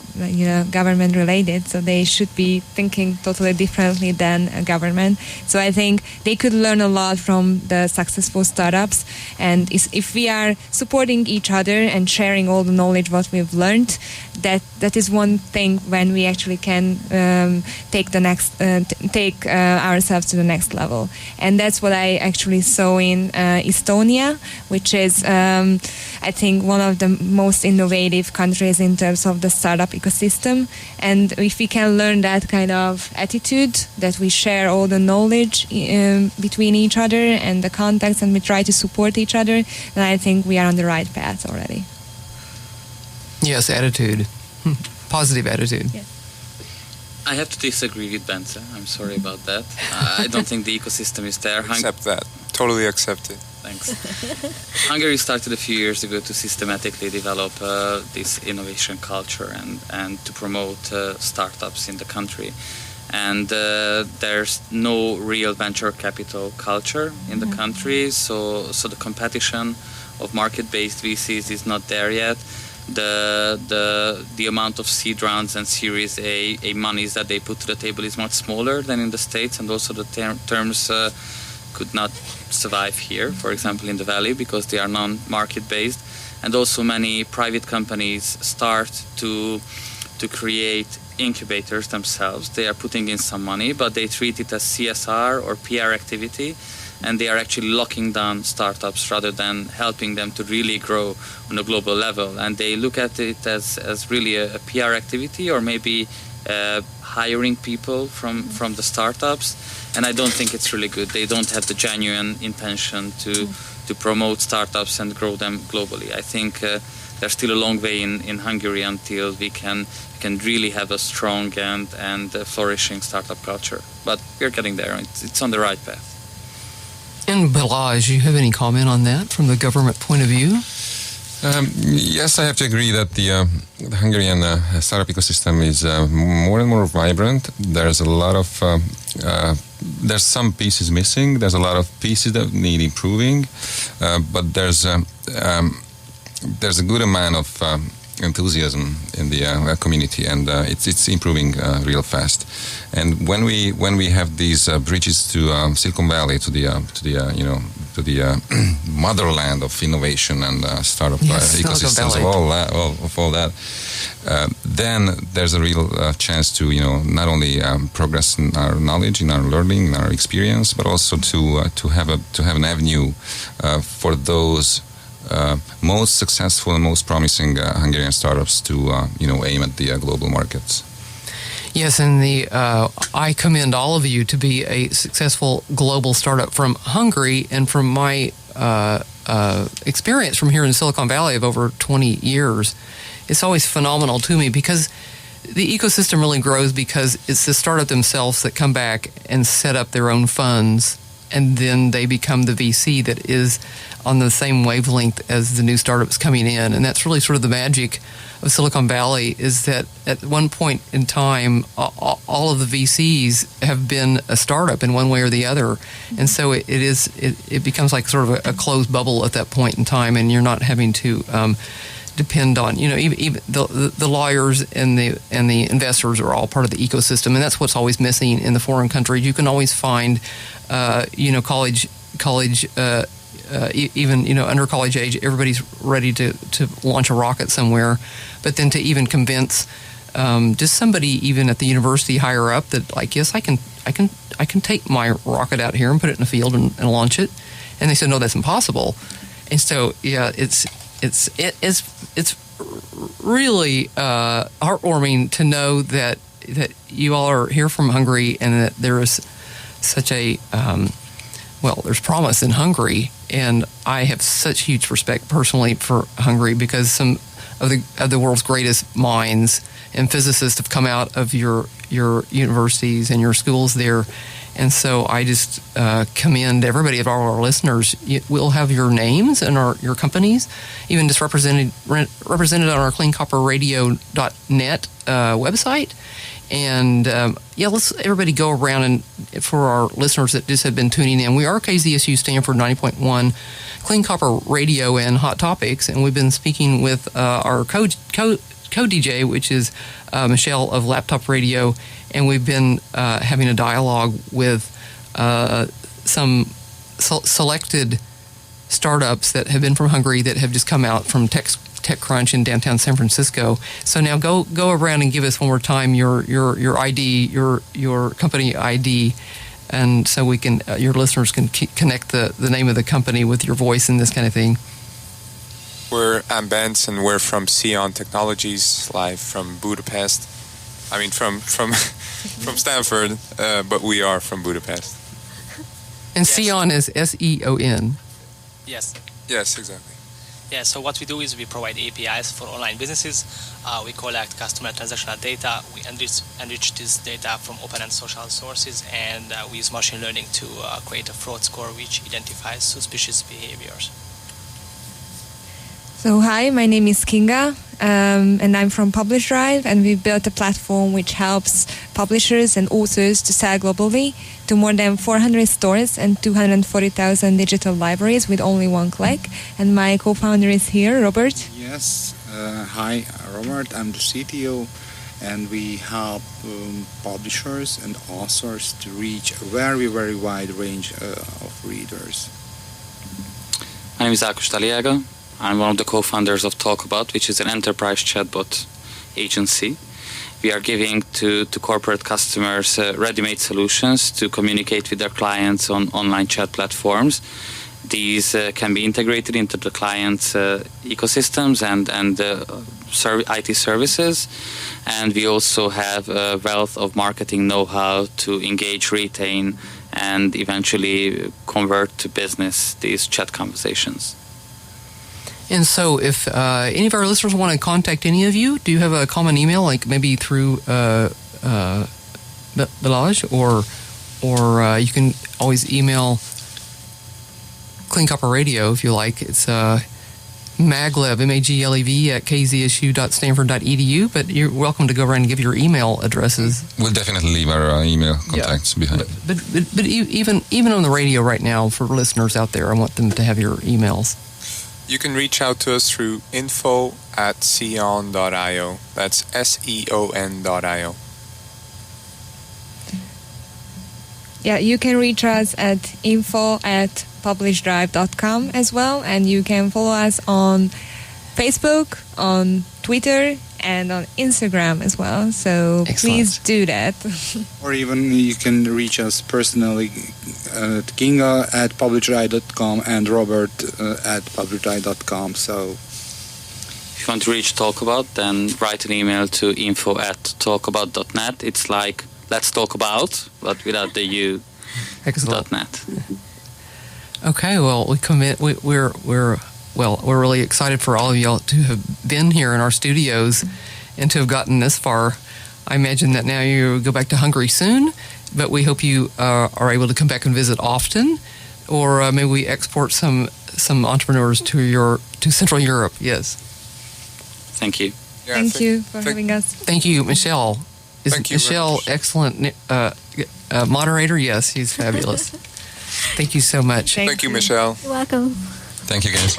government related, so they should be thinking totally differently than a government. So I think they could learn a lot from the successful startups, and if we are supporting each other and sharing all the knowledge what we've learned, that is one thing when we actually can take ourselves to the next level. And that's what I actually saw in Estonia, which is I think one of the most innovative countries in terms of the startup ecosystem. And if we can learn that kind of attitude, that we share all the knowledge between each other and the contacts, and we try to support each other, then I think we are on the right path already. Yes, attitude. Positive attitude. Yes. I have to disagree with Bence. I'm sorry about that. I don't think the ecosystem is there. Accept that. Totally accept it. Thanks. Hungary started a few years ago to systematically develop this innovation culture and to promote startups in the country. And there's no real venture capital culture in the country, so the competition of market-based VCs is not there yet. The amount of seed rounds and Series A monies that they put to the table is much smaller than in the States, and also the terms could not survive here, for example in the Valley, because they are non-market based. And also many private companies start to create incubators themselves. They are putting in some money, but they treat it as CSR or PR activity, and they are actually locking down startups rather than helping them to really grow on a global level. And they look at it as really a PR activity, or maybe hiring people from the startups. And I don't think it's really good. They don't have the genuine intention to promote startups and grow them globally. I think there's still a long way in Hungary until we can really have a strong and flourishing startup culture. But we're getting there. It's on the right path. And Balázs, you have any comment on that from the government point of view? Yes, I have to agree that the Hungarian startup ecosystem is more and more vibrant. There's a lot of there's some pieces missing. There's a lot of pieces that need improving, but there's a good amount of enthusiasm in the community, and it's improving real fast. And when we have these bridges to Silicon Valley, to the motherland of innovation and startup ecosystems of all that, then there's a real chance to not only progress in our knowledge, in our learning, in our experience, but also to have an avenue for those most successful and most promising Hungarian startups to aim at the global markets. Yes, and I commend all of you to be a successful global startup from Hungary, and from my experience from here in Silicon Valley of over 20 years, it's always phenomenal to me, because the ecosystem really grows because it's the startup themselves that come back and set up their own funds, and then they become the VC that is on the same wavelength as the new startups coming in. And that's really sort of the magic of Silicon Valley, is that at one point in time, all of the VCs have been a startup in one way or the other. And so it becomes like sort of a closed bubble at that point in time, and you're not having to depend on, even the lawyers and the investors are all part of the ecosystem. And that's what's always missing in the foreign countries. You can always find, college, even under college age, everybody's ready to launch a rocket somewhere, but then to even convince just somebody even at the university higher up that, like, yes, I can take my rocket out here and put it in a field and launch it, and they said no, that's impossible. And so it's really heartwarming to know that you all are here from Hungary, and that there is such a there's promise in Hungary. And I have such huge respect personally for Hungary, because some of the world's greatest minds and physicists have come out of your universities and your schools there. And so I just commend everybody, of all our listeners. We'll have your names and your companies, even just represented on our cleancopperradio.net website. And let's everybody go around, and for our listeners that just have been tuning in, we are KZSU Stanford 90.1 Clean Copper Radio and Hot Topics, and we've been speaking with our co-DJ, which is Michelle of Laptop Radio, and we've been having a dialogue with some selected startups that have been from Hungary that have just come out from TechCrunch in downtown San Francisco. So now go around and give us one more time your ID, your company ID, and so we can your listeners can connect the name of the company with your voice and this kind of thing. I'm Benz, and we're from Xeon Technologies, live from Budapest. I mean, from Stanford, but we are from Budapest. And Xeon is SEON. Yes. Yes, exactly. Yeah, so what we do is we provide APIs for online businesses. We collect customer transactional data. We enrich this data from open and social sources, and we use machine learning to create a fraud score which identifies suspicious behaviors. So hi, my name is Kinga, and I'm from Publish Drive, and we built a platform which helps publishers and authors to sell globally to more than 400 stores and 240,000 digital libraries with only one click. And my co-founder is here, Robert. Yes, hi, Robert. I'm the CTO, and we help publishers and authors to reach a very, very wide range of readers. My name is Ákos Taliaga. I'm one of the co-founders of TalkAbout, which is an enterprise chatbot agency. We are giving to corporate customers ready-made solutions to communicate with their clients on online chat platforms. These can be integrated into the client's ecosystems and IT services. And we also have a wealth of marketing know-how to engage, retain, and eventually convert to business these chat conversations. And so if any of our listeners want to contact any of you, do you have a common email, like maybe through Belage, or you can always email Clean Copper Radio if you like. It's maglev, M-A-G-L-E-V, at kzsu.stanford.edu, but you're welcome to go around and give your email addresses. We'll definitely leave our email contacts behind. But even on the radio right now, for listeners out there, I want them to have your emails. You can reach out to us through info@seon.io. That's SEON.io. Yeah, you can reach us at info@publishdrive.com as well, and you can follow us on Facebook, on Twitter, and on Instagram as well. So Excellent. Please do that. Or even you can reach us personally at Kinga at publishdrive.com and Robert at publishdrive.com. So If you want to reach TalkAbout, then write an email to info@talkabout.net. It's like let's talk about, but without the U. Excellent. .net. Okay, well, we're really excited for all of y'all to have been here in our studios and to have gotten this far. I imagine that now you go back to Hungary soon, but we hope you are able to come back and visit often, or maybe we export some entrepreneurs to Central Europe. Yes. Thank you. Yeah, Thank you for having us. Thank you, Michelle. Is Thank you very Michelle much. excellent moderator? Yes, he's fabulous. Thank you so much. Thank you, Michelle. You're welcome. Thank you, guys.